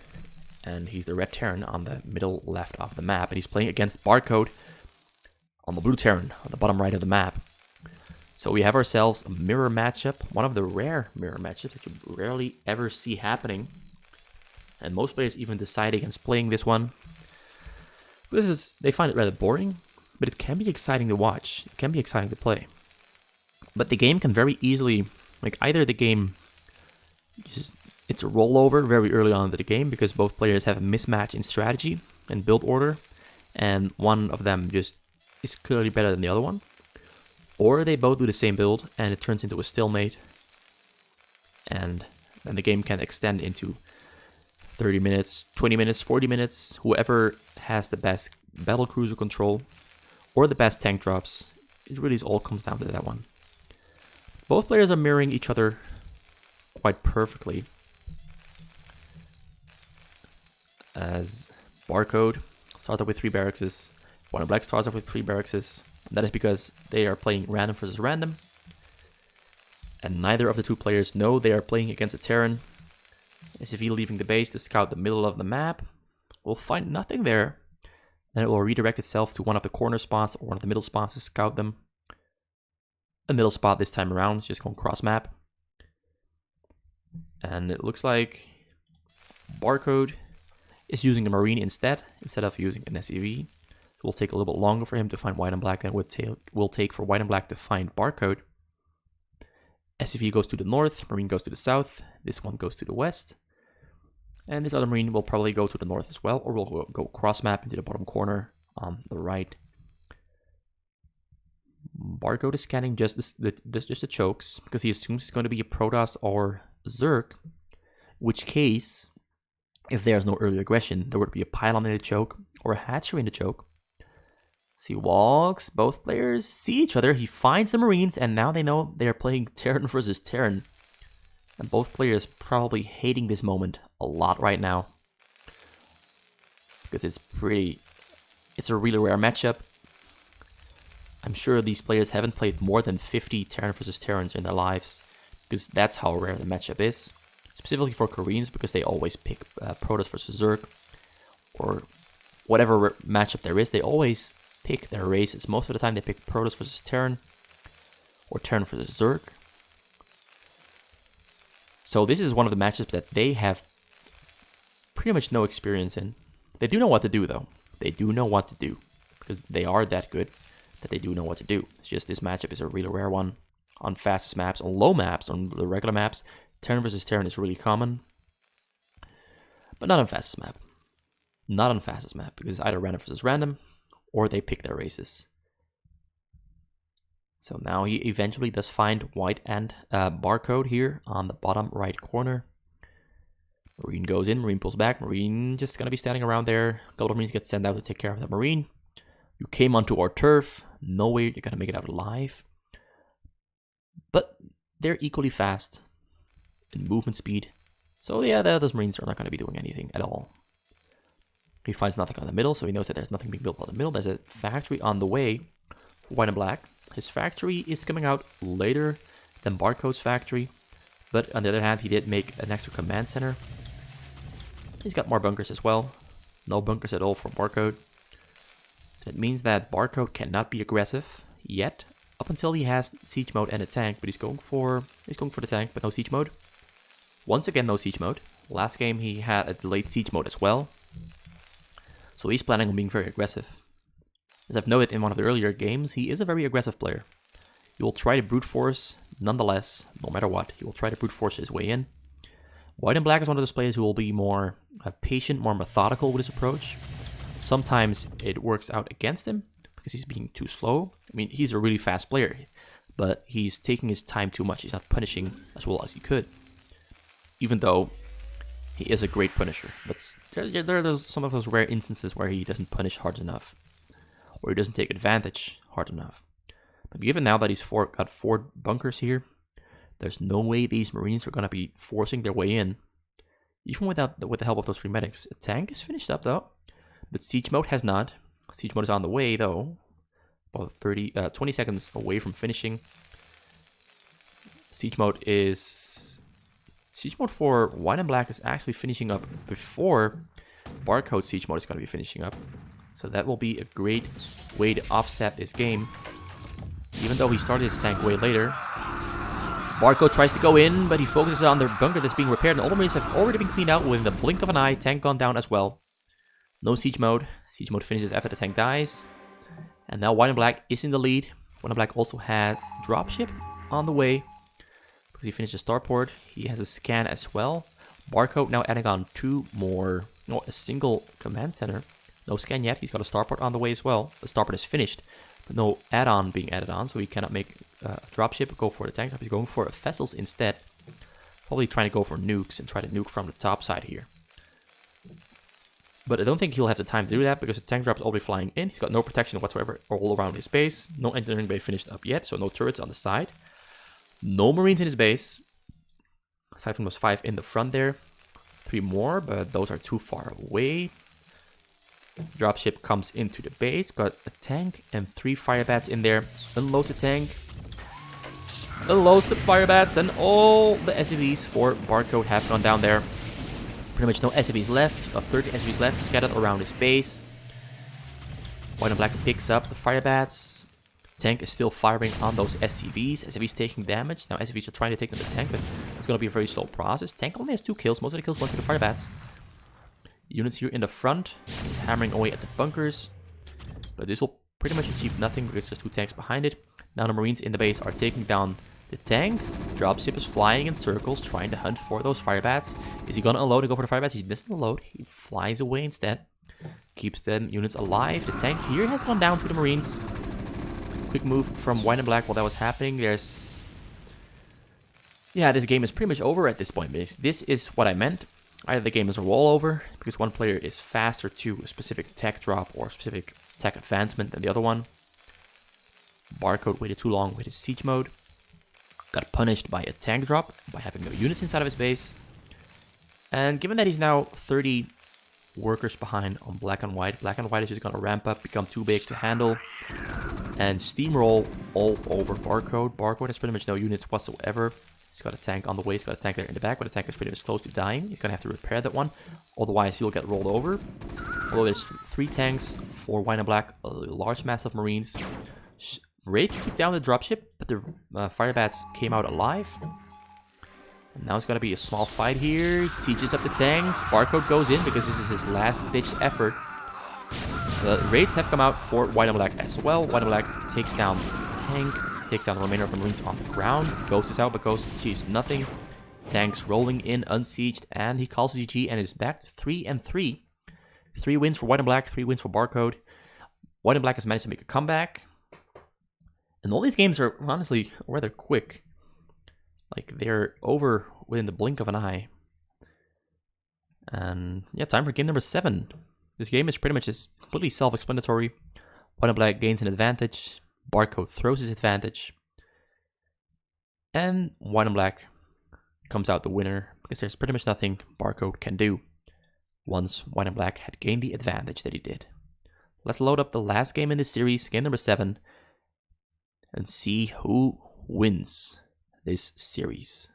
and he's the red Terran on the middle left of the map, and he's playing against Barcode on the blue Terran on the bottom right of the map. So we have ourselves a mirror matchup, one of the rare mirror matchups that you rarely ever see happening. And most players even decide against playing this one. They find it rather boring, but it can be exciting to watch. It can be exciting to play. But the game can very easily, like either the game, it's a rollover very early on into the game because both players have a mismatch in strategy and build order, and one of them just is clearly better than the other one. Or they both do the same build and it turns into a stalemate, and then the game can extend into 30 minutes, 20 minutes, 40 minutes, whoever has the best battle cruiser control or the best tank drops. It really all comes down to that one. Both players are mirroring each other quite perfectly, as Barcode starts off with 3 barracks, WhiteandBlack starts off with 3 barracks. That is because they are playing random versus random, and neither of the two players know they are playing against a Terran. SCV leaving the base to scout the middle of the map will find nothing there. Then it will redirect itself to one of the corner spots or one of the middle spots to scout them. A middle spot this time around is just going cross map. And it looks like Barcode is using a Marine instead of using an SCV. It will take a little bit longer for him to find WhiteandBlack than it will take for WhiteandBlack to find Barcode. SCV goes to the north, Marine goes to the south, this one goes to the west. And this other Marine will probably go to the north as well, or will go cross map into the bottom corner on the right. Barcode is scanning just the chokes, because he assumes it's going to be a Protoss or Zerg, which case, if there's no early aggression, there would be a pylon in the choke or a hatchery in the choke. So he walks, both players see each other, he finds the Marines, and now they know they're playing Terran versus Terran. And both players probably hating this moment a lot right now, because it's a really rare matchup. I'm sure these players haven't played more than 50 Terran versus Terrans in their lives, because that's how rare the matchup is. Specifically for Koreans, because they always pick Protoss versus Zerg, or whatever matchup there is, they always pick their races. Most of the time they pick Protoss versus Terran, or Terran versus Zerg. So this is one of the matchups that they have pretty much no experience in. They do know what to do though. They do know what to do, because they are that good that they do know what to do. It's just this matchup is a really rare one. On fastest maps, on low maps, on the regular maps, Terran versus Terran is really common. But not on fastest map. Not on fastest map, because it's either random versus random, or they pick their races. So now he eventually does find White and Barcode here on the bottom right corner. Marine goes in, Marine pulls back, Marine just gonna be standing around there. A couple of Marines get sent out to take care of the Marine. You came onto our turf, no way you're gonna make it out alive. But they're equally fast in movement speed. So yeah, those Marines are not gonna be doing anything at all. He finds nothing on the middle, so he knows that there's nothing being built on the middle. There's a factory on the way for WhiteandBlack. His factory is coming out later than Barcode's factory, but on the other hand, he did make an extra command center. He's got more bunkers as well. No bunkers at all for Barcode. That means that Barcode cannot be aggressive yet, up until he has siege mode and a tank, but he's going for the tank, but no siege mode. Once again, no siege mode. Last game he had a delayed siege mode as well. So he's planning on being very aggressive. As I've noted in one of the earlier games, he is a very aggressive player. He will try to brute force, nonetheless, no matter what. He will try to brute force his way in. WhiteandBlack is one of those players who will be more patient, more methodical with his approach. Sometimes it works out against him, because he's being too slow. I mean, he's a really fast player, but he's taking his time too much. He's not punishing as well as he could, even though he is a great punisher. But there are some of those rare instances where he doesn't punish hard enough, or he doesn't take advantage hard enough. But given now that he's got 4 bunkers here, there's no way these Marines are going to be forcing their way in, even with the help of those 3 medics. A tank is finished up though, but siege mode has not. Siege mode is on the way though, about 20 seconds away from finishing. Siege mode for White and Black is actually finishing up before Barcode siege mode is going to be finishing up. So that will be a great way to offset this game. Even though he started his tank way later. Barcode tries to go in, but he focuses on their bunker that's being repaired. And all the Marines have already been cleaned out within the blink of an eye. Tank gone down as well. No siege mode. Siege mode finishes after the tank dies. And now White and Black is in the lead. White and Black also has dropship on the way, because he finished the starport. He has a scan as well. Barcode now adding on 2 more. No, a single command center. No scan yet. He's got a starport on the way as well. The starport is finished, but no add-on being added on, so he cannot make a dropship go for the tank. He's going for vessels instead. Probably trying to go for nukes and try to nuke from the top side here. But I don't think he'll have the time to do that, because the tank drop is already flying in. He's got no protection whatsoever all around his base. No engineering bay finished up yet, so no turrets on the side. No Marines in his base. Aside from those 5 in the front there. 3 more, but those are too far away. Dropship comes into the base. Got a tank and 3 fire bats in there. Unloads the tank. Unloads the fire bats, and all the SCVs for Barcode have gone down there. Pretty much no SCVs left. Got 30 SCVs left scattered around his base. White and Black picks up the fire bats. Tank is still firing on those SCVs. SCVs taking damage. Now SCVs are trying to take them to the tank, but it's going to be a very slow process. Tank only has 2 kills. Most of the kills went to the fire bats. Units here in the front is hammering away at the bunkers, but this will pretty much achieve nothing because there's 2 tanks behind it. Now the Marines in the base are taking down the tank. Dropship is flying in circles, trying to hunt for those fire bats. Is he going to unload and go for the fire bats? He doesn't unload. He flies away instead. Keeps the units alive. The tank here has gone down to the Marines. Quick move from White and Black while that was happening. Yeah, this game is pretty much over at this point. This is what I meant. Either the game is a rollover, because one player is faster to a specific tech drop or a specific tech advancement than the other one. Barcode waited too long with his siege mode. Got punished by a tank drop, by having no units inside of his base. And given that he's now 30 workers behind on Black and White is just going to ramp up, become too big to handle, and steamroll all over Barcode. Barcode has pretty much no units whatsoever. He's got a tank on the way. He's got a tank there in the back, but the tank is pretty much close to dying. He's going to have to repair that one. Otherwise, he'll get rolled over. Although there's 3 tanks for White and Black, a large mass of Marines. Wraith took down the dropship, but the fire bats came out alive. And now it's going to be a small fight here. Sieges up the tanks. Barcode goes in because this is his last-ditch effort. The Wraiths have come out for White and Black as well. White and Black takes down the tank. Takes down the remainder of the Marines on the ground. Ghost is out, but Ghost achieves nothing. Tanks rolling in, unsieged, and he calls GG and is back to 3-3. 3 wins for White and Black, 3 wins for Barcode. White and Black has managed to make a comeback. And all these games are honestly rather quick. Like, they're over within the blink of an eye. And yeah, time for game number 7. This game is pretty much just completely self-explanatory. White and Black gains an advantage. Barcode throws his advantage. And White and Black comes out the winner, because there's pretty much nothing Barcode can do once White and Black had gained the advantage that he did. Let's load up the last game in this series, game number 7, and see who wins this series.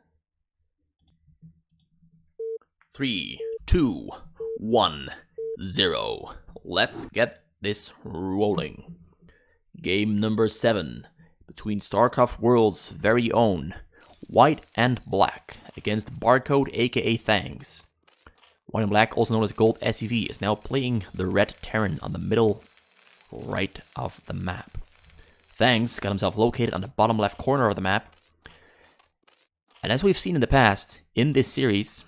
3, 2, 1, 0. Let's get this rolling. Game number 7 between StarCraft World's very own White and Black against Barcode aka Thangs. White and Black, also known as GoldSCV, is now playing the red Terran on the middle right of the map. Thangs got himself located on the bottom left corner of the map. And as we've seen in the past, in this series,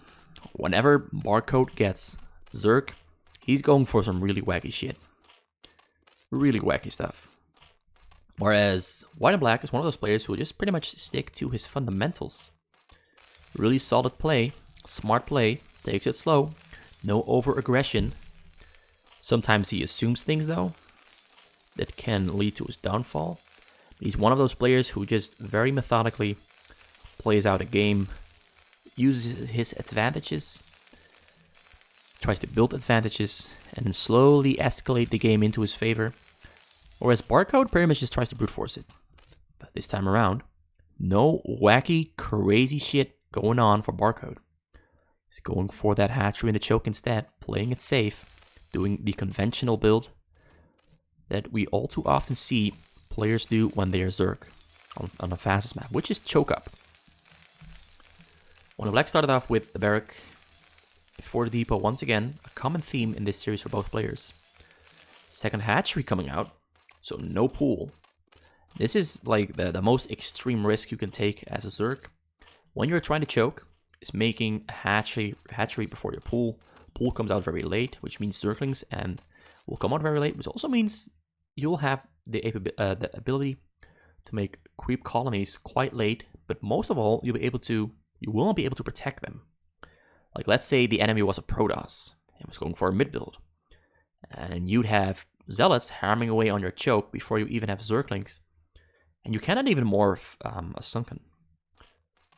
whenever Barcode gets Zerg, he's going for some really wacky shit. Really wacky stuff. Whereas White and Black is one of those players who will just pretty much stick to his fundamentals. Really solid play, smart play, takes it slow, no over-aggression. Sometimes he assumes things though that can lead to his downfall. He's one of those players who just very methodically plays out a game, uses his advantages, tries to build advantages, and then slowly escalate the game into his favor. Whereas Barcode pretty much just tries to brute force it. But this time around, no wacky, crazy shit going on for Barcode. He's going for that hatchery and the choke instead, playing it safe, doing the conventional build that we all too often see players do when they are Zerg on the fastest map, which is choke up. When the Black started off with the Barrack before the depot, once again, a common theme in this series for both players. Second hatchery coming out, so no pool. This is like the most extreme risk you can take as a Zerg. When you're trying to choke, is making a hatchery before your pool. Pool comes out very late, which means Zerglings and will come out very late, which also means you'll have the ability to make creep colonies quite late, but most of all, you will not be able to protect them. Like, let's say the enemy was a Protoss and was going for a mid build, and you'd have Zealots hammering away on your choke before you even have Zerglings, and you cannot even morph a Sunken.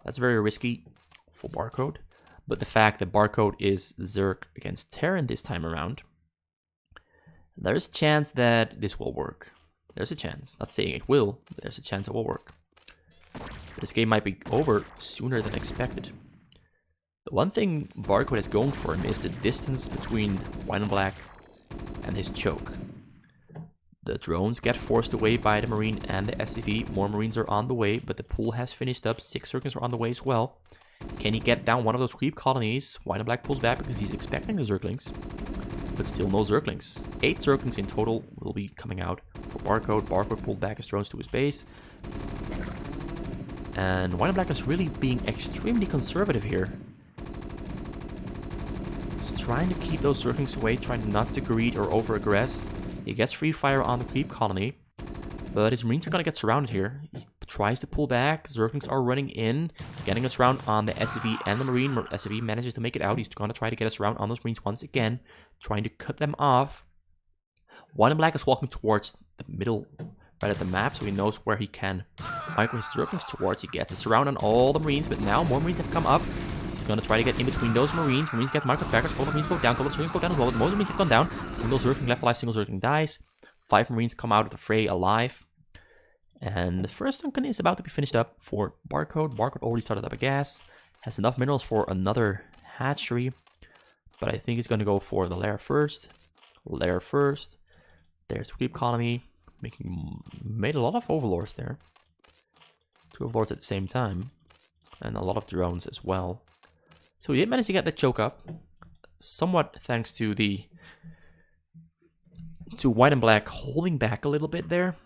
That's very risky for Barcode, but the fact that Barcode is Zerg against Terran this time around, there's a chance that this will work. There's a chance. Not saying it will, but there's a chance it will work. This game might be over sooner than expected. The one thing Barcode is going for him is the distance between White and Black and his choke. The drones get forced away by the Marine and the SCV. More Marines are on the way, but the pool has finished up. 6 Zerglings are on the way as well. Can he get down one of those creep colonies? White and Black pulls back because he's expecting the Zerglings, but still no Zerglings. 8 Zerglings in total will be coming out for Barcode. Barcode pulled back his drones to his base. And White and Black is really being extremely conservative here. He's trying to keep those Zerglings away, trying not to greed or over-aggress. He gets free fire on the creep colony, but his Marines are going to get surrounded here. He tries to pull back. Zerglings are running in, getting us around on the SCV and the Marine. SCV manages to make it out. He's going to try to get us around on those Marines once again, trying to cut them off. White and Black is walking towards the middle right at the map, so he knows where he can micro his Zerglings towards. He gets us around on all the Marines, but now more Marines have come up. He's going to try to get in between those Marines. Marines get micro backers. Couple of Marines go down. Couple of Zerglings go down as well. Most Marines have gone down. Single Zergling left alive. Single Zergling dies. 5 Marines come out of the fray alive. And the first Sunken is about to be finished up for Barcode. Barcode already started up a gas. Has enough minerals for another hatchery. But I think he's going to go for the lair first. Lair first. There's Creep Colony. Made a lot of Overlords there. 2 Overlords at the same time. And a lot of drones as well. So he did manage to get the choke up. Somewhat thanks to White and Black holding back a little bit there.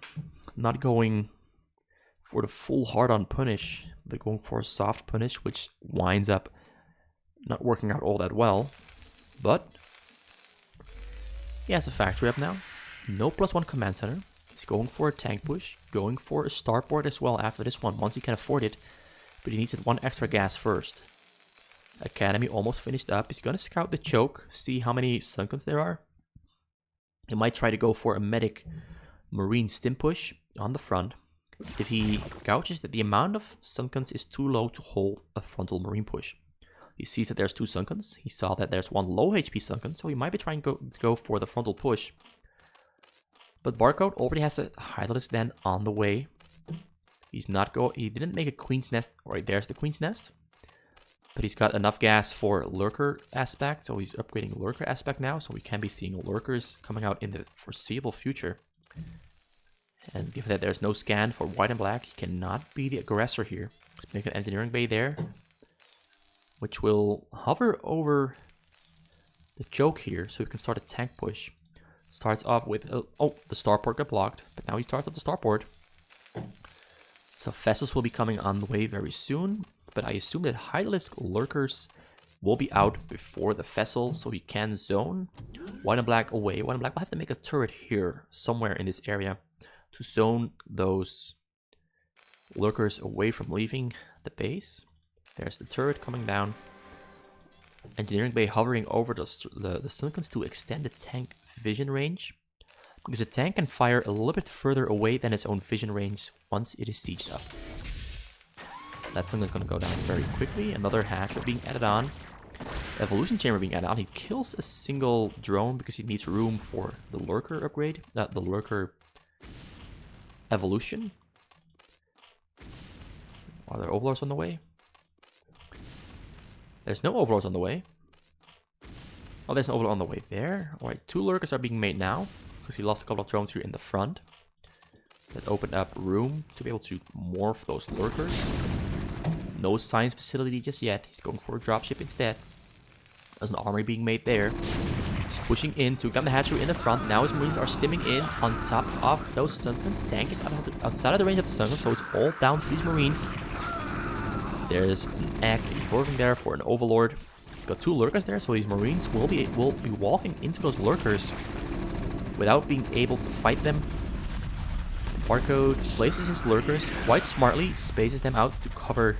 Not going for the full hard-on punish, but going for a soft punish, which winds up not working out all that well. But he has a factory up now. No +1 command center. He's going for a tank push, going for a starport as well after this one, once he can afford it. But he needs that 1 extra gas first. Academy almost finished up. He's going to scout the choke, see how many Sunkens there are. He might try to go for a medic Marine stim push on the front. If he gouges that the amount of Sunkens is too low to hold a frontal Marine push. He sees that there's 2 Sunkens. He saw that there's 1 low HP Sunken, so he might be trying to go for the frontal push. But Barcode already has a Hydralisk Den on the way. He didn't make a Queen's Nest. Alright, there's the Queen's Nest. But he's got enough gas for Lurker aspect, so he's upgrading Lurker aspect now, so we can be seeing Lurkers coming out in the foreseeable future. And given that there's no scan for White and Black, he cannot be the aggressor here. Let's make an engineering bay there, which will hover over the choke here, so we can start a tank push. Starts off with, the starport got blocked, but now he starts up the starport. So vessels will be coming on the way very soon, but I assume that Hydralisk Lurkers will be out before the vessel, so he can zone White and Black away. White and Black will have to make a turret here, somewhere in this area, to zone those lurkers away from leaving the base. There's the turret coming down. Engineering bay hovering over the Sunkens to extend the tank vision range, because the tank can fire a little bit further away than its own vision range once it is sieged up. That Sunken's going to go down very quickly. Another hatchet being added on. Evolution chamber being added on. He kills a single drone because he needs room for the lurker upgrade, the lurker evolution. Are there overlords on the way? There's no overlords on the way. Oh, there's an overlord on the way there. Alright, 2 lurkers are being made now, because he lost a couple of drones here in the front. That opened up room to be able to morph those lurkers. No science facility just yet. He's going for a dropship instead. There's an armory being made there. He's pushing in to gun the hatchery in the front. Now his marines are stimming in on top of those Sunkens. Tank is outside of the range of the Sunkens, so it's all down to these marines. There's an egg evolving there for an overlord. He's got 2 lurkers there, so these marines will be walking into those lurkers without being able to fight them. Barcode places his lurkers quite smartly, spaces them out to cover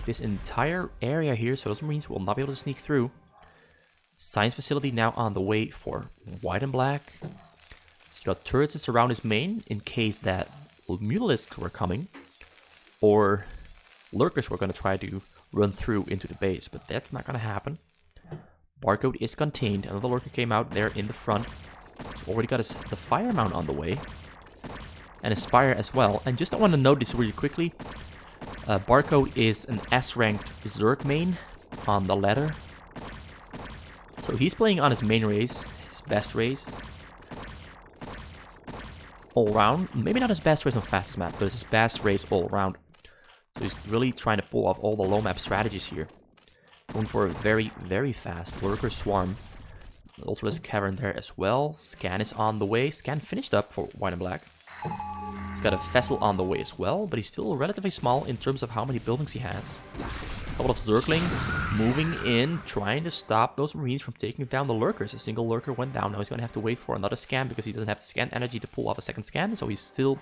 this entire area here, so those marines will not be able to sneak through. Science facility now on the way for WhiteandBlack. He's got turrets that surround his main in case that mutalisks were coming, or lurkers were going to try to run through into the base, but that's not going to happen. Barcode is contained. Another lurker came out there in the front. He's already got the fire mount on the way. And a spire as well. And just I want to note this really quickly. Barcode is an S-ranked Zerg main on the ladder. So he's playing on his main race, his best race. All round. Maybe not his best race on fastest map, but it's his best race all around. So he's really trying to pull off all the low map strategies here. Going for a very, very fast lurker swarm. Ultralisk Cavern there as well. Scan is on the way. Scan finished up for WhiteandBlack. He's got a vessel on the way as well, but he's still relatively small in terms of how many buildings he has. A couple of Zerglings moving in, trying to stop those marines from taking down the lurkers. A single lurker went down. Now he's going to have to wait for another scan because he doesn't have the scan energy to pull off a second scan. So he's still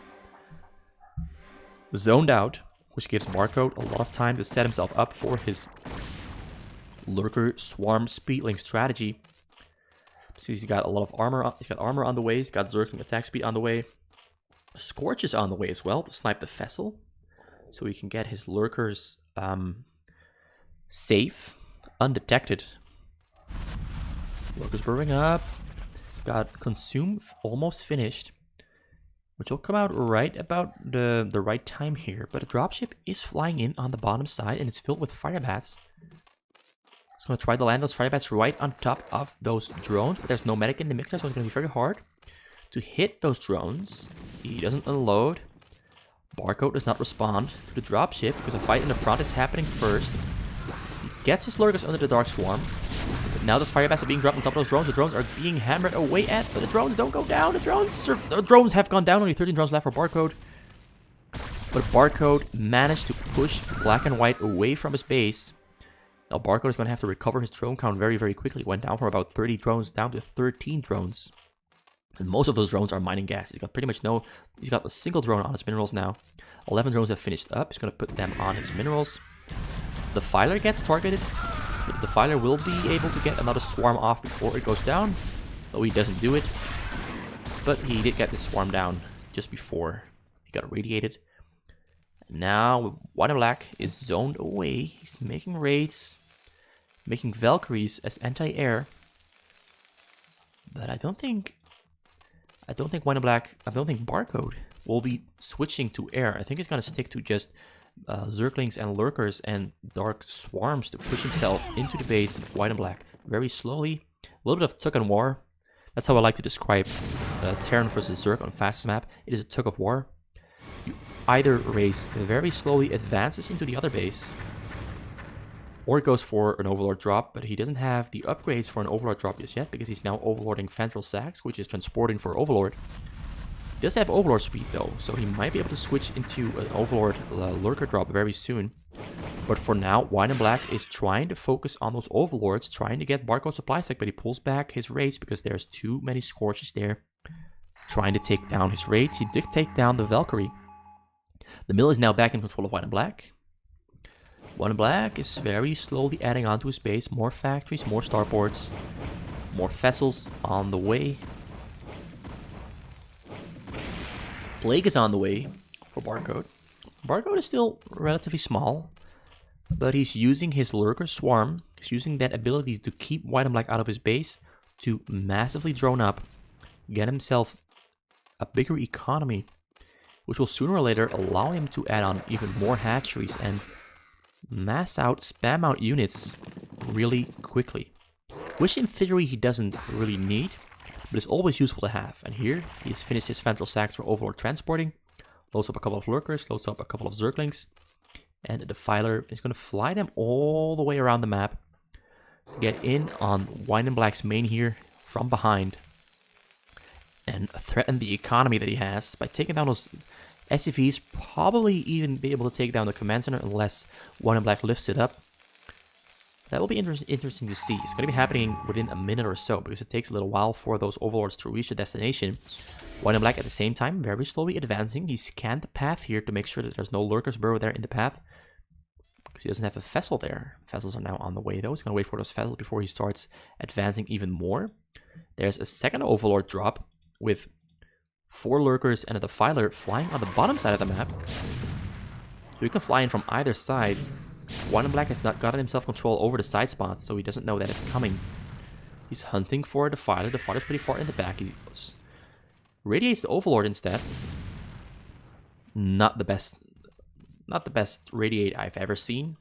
zoned out, which gives Barcode a lot of time to set himself up for his lurker swarm speedling strategy. So he's got a lot of armor. He's got armor on the way. He's got Zergling attack speed on the way. Scorch is on the way as well to snipe the vessel, so he can get his lurkers safe, undetected. Lurkers burrowing up. He's got Consume almost finished, which will come out right about the right time here. But a dropship is flying in on the bottom side, and it's filled with fire bats. He's going to try to land those fire bats right on top of those drones, but there's no medic in the mix there, so it's going to be very hard to hit those drones. He doesn't unload. Barcode does not respond to the dropship because a fight in the front is happening first. He gets his lurkers under the Dark Swarm. But now the fire bats are being dropped on top of those drones. The drones are being hammered away at, but the drones don't go down. The drones have gone down. Only 13 drones left for Barcode. But Barcode managed to push Black and White away from his base. Now Barcode is going to have to recover his drone count very, very quickly. It went down from about 30 drones down to 13 drones. And most of those drones are mining gas. He's got pretty much he's got a single drone on his minerals now. 11 drones have finished up. He's going to put them on his minerals. The Filer gets targeted. But the Filer will be able to get another swarm off before it goes down. Though he doesn't do it. But he did get the swarm down just before he got irradiated. Now, WhiteandBlack is zoned away. He's making raids. Making Valkyries as anti-air. But I don't think Barcode will be switching to air. I think he's going to stick to just Zerglings and Lurkers and Dark Swarms to push himself into the base of WhiteandBlack very slowly. A little bit of tug and war. That's how I like to describe Terran versus Zerg on fast map. It is a tug of war. You either race very slowly advances into the other base, or it goes for an Overlord drop, but he doesn't have the upgrades for an Overlord drop just yet, because he's now Overlording Ventral Sacs, which is transporting for Overlord. He does have Overlord speed though, so he might be able to switch into an Overlord Lurker drop very soon. But for now, WhiteandBlack is trying to focus on those Overlords, trying to get Barcode supply stack, but he pulls back his raids because there's too many Scorches there trying to take down his raids. He did take down the Valkyrie. The mill is now back in control of White and Black. White and Black is very slowly adding on to his base. More factories, more starports, more vessels on the way. Plague is on the way for Barcode. Barcode is still relatively small, but he's using his Lurker Swarm. He's using that ability to keep White and Black out of his base to massively drone up, get himself a bigger economy, which will sooner or later allow him to add on even more hatcheries and mass out, spam out units really quickly. Which in theory he doesn't really need, but it's always useful to have. And here he's finished his Ventral Sacks for Overlord transporting, loads up a couple of Lurkers, loads up a couple of Zerglings, and the Defiler is going to fly them all the way around the map, get in on White and Black's main here from behind, and threaten the economy that he has by taking down those SCVs. Probably even be able to take down the command center unless White and Black lifts it up. That will be interesting to see. It's going to be happening within a minute or so, because it takes a little while for those overlords to reach the destination. White and Black at the same time, very slowly advancing. He scanned the path here to make sure that there's no lurkers burrow there in the path, because he doesn't have a vessel there. Vessels are now on the way though. He's going to wait for those vessels before he starts advancing even more. There's a second overlord drop with 4 lurkers and a Defiler flying on the bottom side of the map. So he can fly in from either side. White and Black has not gotten himself control over the side spots, so he doesn't know that it's coming. He's hunting for a Defiler. The Defiler's pretty far in the back. He radiates the Overlord instead. Not the best radiate I've ever seen.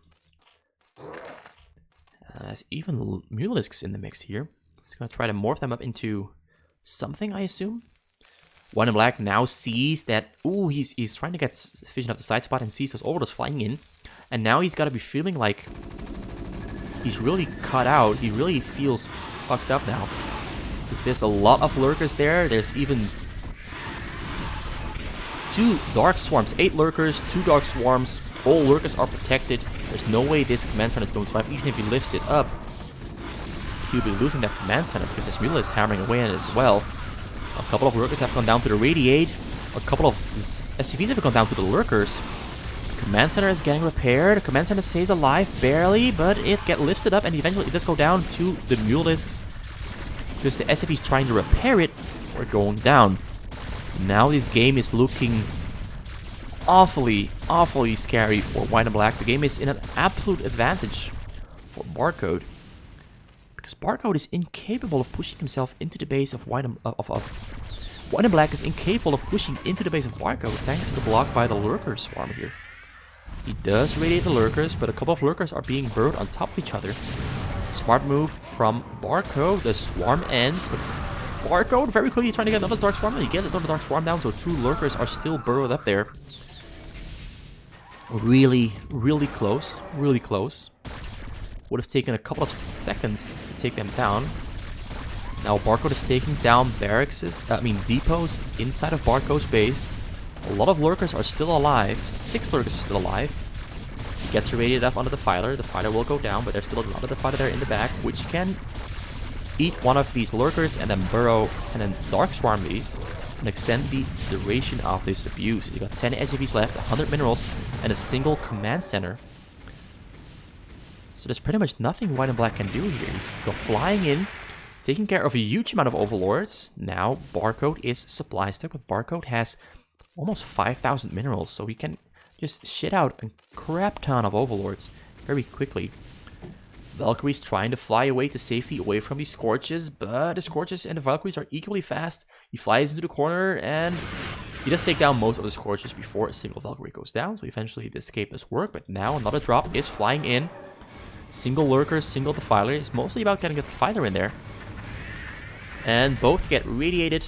There's even Mulisks in the mix here. He's going to try to morph them up into something, I assume. White and Black now sees that, ooh, he's trying to get vision of the side spot and sees those overlords flying in. And now he's got to be feeling like he's really cut out. He really feels fucked up now. Because there's a lot of lurkers there. There's even 2 Dark Swarms, 8 lurkers, 2 Dark Swarms. All lurkers are protected. There's no way this command center is going to survive. Even if he lifts it up, he'll be losing that command center because this Mule is hammering away at it as well. A couple of lurkers have gone down to the Radiate. A couple of SCVs have gone down to the lurkers. Command center is getting repaired. Command center stays alive barely, but it gets lifted up and eventually it does go down to the Mulisks. Because the SCVs trying to repair it or going down. Now this game is looking awfully scary for White and Black. The game is in an absolute advantage for Barcode. Because Barcode is incapable of pushing himself into the base of White and Black is incapable of pushing into the base of Barcode thanks to the block by the Lurker Swarm here. He does radiate the Lurkers, but a couple of Lurkers are being burrowed on top of each other. Smart move from Barcode. The Swarm ends, but Barcode very quickly trying to get another Dark Swarm, and he gets another Dark Swarm down, so 2 Lurkers are still burrowed up there. Really close. Really close. Would have taken a couple of seconds to take them down. Now Barcode is taking down depots inside of Barcode's base. A lot of lurkers are still alive. 6 lurkers are still alive. He gets irradiated up onto the Defiler. The Defiler will go down, but there's still another Defiler there in the back, which can eat one of these lurkers and then burrow and then Dark Swarm these and extend the duration of this abuse. You got 10 SCVs left, 100 minerals, and a single command center. So there's pretty much nothing White and Black can do here. He's flying in, taking care of a huge amount of overlords. Now Barcode is supply stuck, but Barcode has almost 5,000 minerals, so he can just shit out a crap ton of overlords very quickly. Valkyrie's trying to fly away to safety away from these Scorches, but the Scorches and the Valkyries are equally fast. He flies into the corner and he does take down most of the Scorches before a single Valkyrie goes down, so eventually the escape does work, but now another drop is flying in. Single Lurker, single Defiler. It's mostly about getting a Defiler in there. And both get radiated.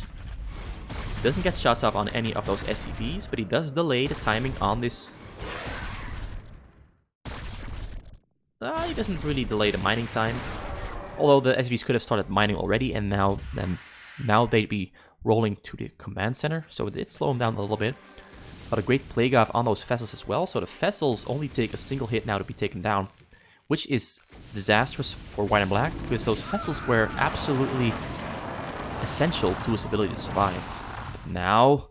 Doesn't get shots off on any of those SCVs, but he does delay the timing on this. He doesn't really delay the mining time. Although the SCVs could have started mining already, and now they'd be rolling to the command center, so it did slow him down a little bit. Got a great plague off on those vessels as well, so the vessels only take a single hit now to be taken down, which is disastrous for White and Black, because those vessels were absolutely essential to his ability to survive. Now,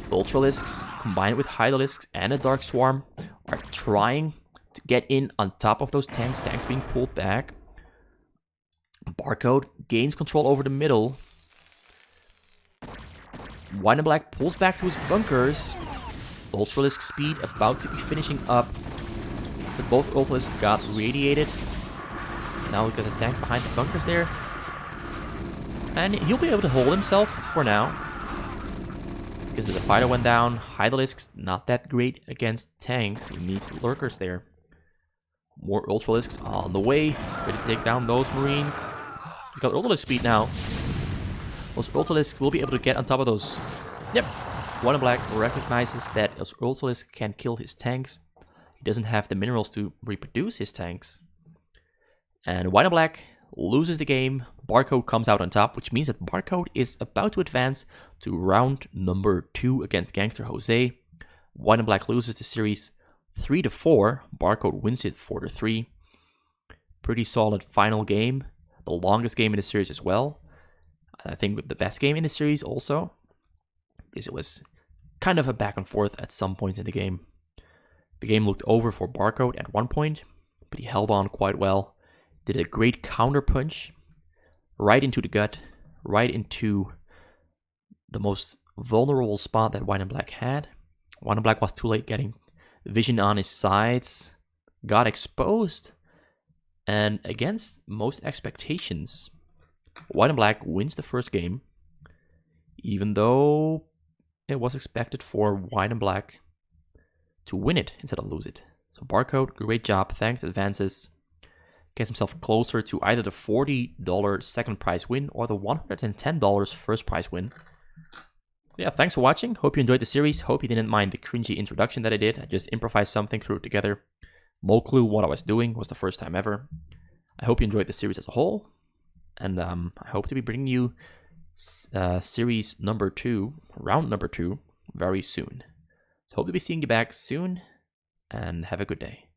Ultralisks combined with Hydralisks and a Dark Swarm are trying to get in on top of those tanks. Tanks being pulled back. Barcode gains control over the middle. WhiteandBlack pulls back to his bunkers. Ultralisk speed about to be finishing up. But both Ultralisks got radiated. Now we've got a tank behind the bunkers there. And he'll be able to hold himself for now. Because the fighter went down. Hydralisk's not that great against tanks. He needs lurkers there. More Ultralisks on the way. Ready to take down those Marines. He's got Ultralisk speed now. Those Ultralisks will be able to get on top of those. Yep. WhiteandBlack recognizes that those Ultralisk can kill his tanks. He doesn't have the minerals to reproduce his tanks. And WhiteandBlack loses the game. Barcode comes out on top, which means that Barcode is about to advance to round number 2 against Gangster Jose. WhiteandBlack loses the series 3-4. Barcode wins it 4-3. Pretty solid final game. The longest game in the series as well. I think the best game in the series also. Because it was kind of a back and forth at some point in the game. The game looked over for Barcode at one point, but he held on quite well. Did a great counter punch right into the gut, right into the most vulnerable spot that WhiteandBlack had. WhiteandBlack was too late getting vision on his sides, got exposed, and against most expectations, WhiteandBlack wins the first game, even though it was expected for WhiteandBlack to win it instead of lose it. So Barcode, great job, thanks, advances, gets himself closer to either the $40 second prize win or the $110 first prize win. Yeah, thanks for watching. Hope you enjoyed the series. Hope you didn't mind the cringy introduction that I did. I just improvised something, threw it together. No clue what I was doing. It was the first time ever. I hope you enjoyed the series as a whole. And I hope to be bringing you series number 2, round number 2, very soon. So hope to be seeing you back soon. And have a good day.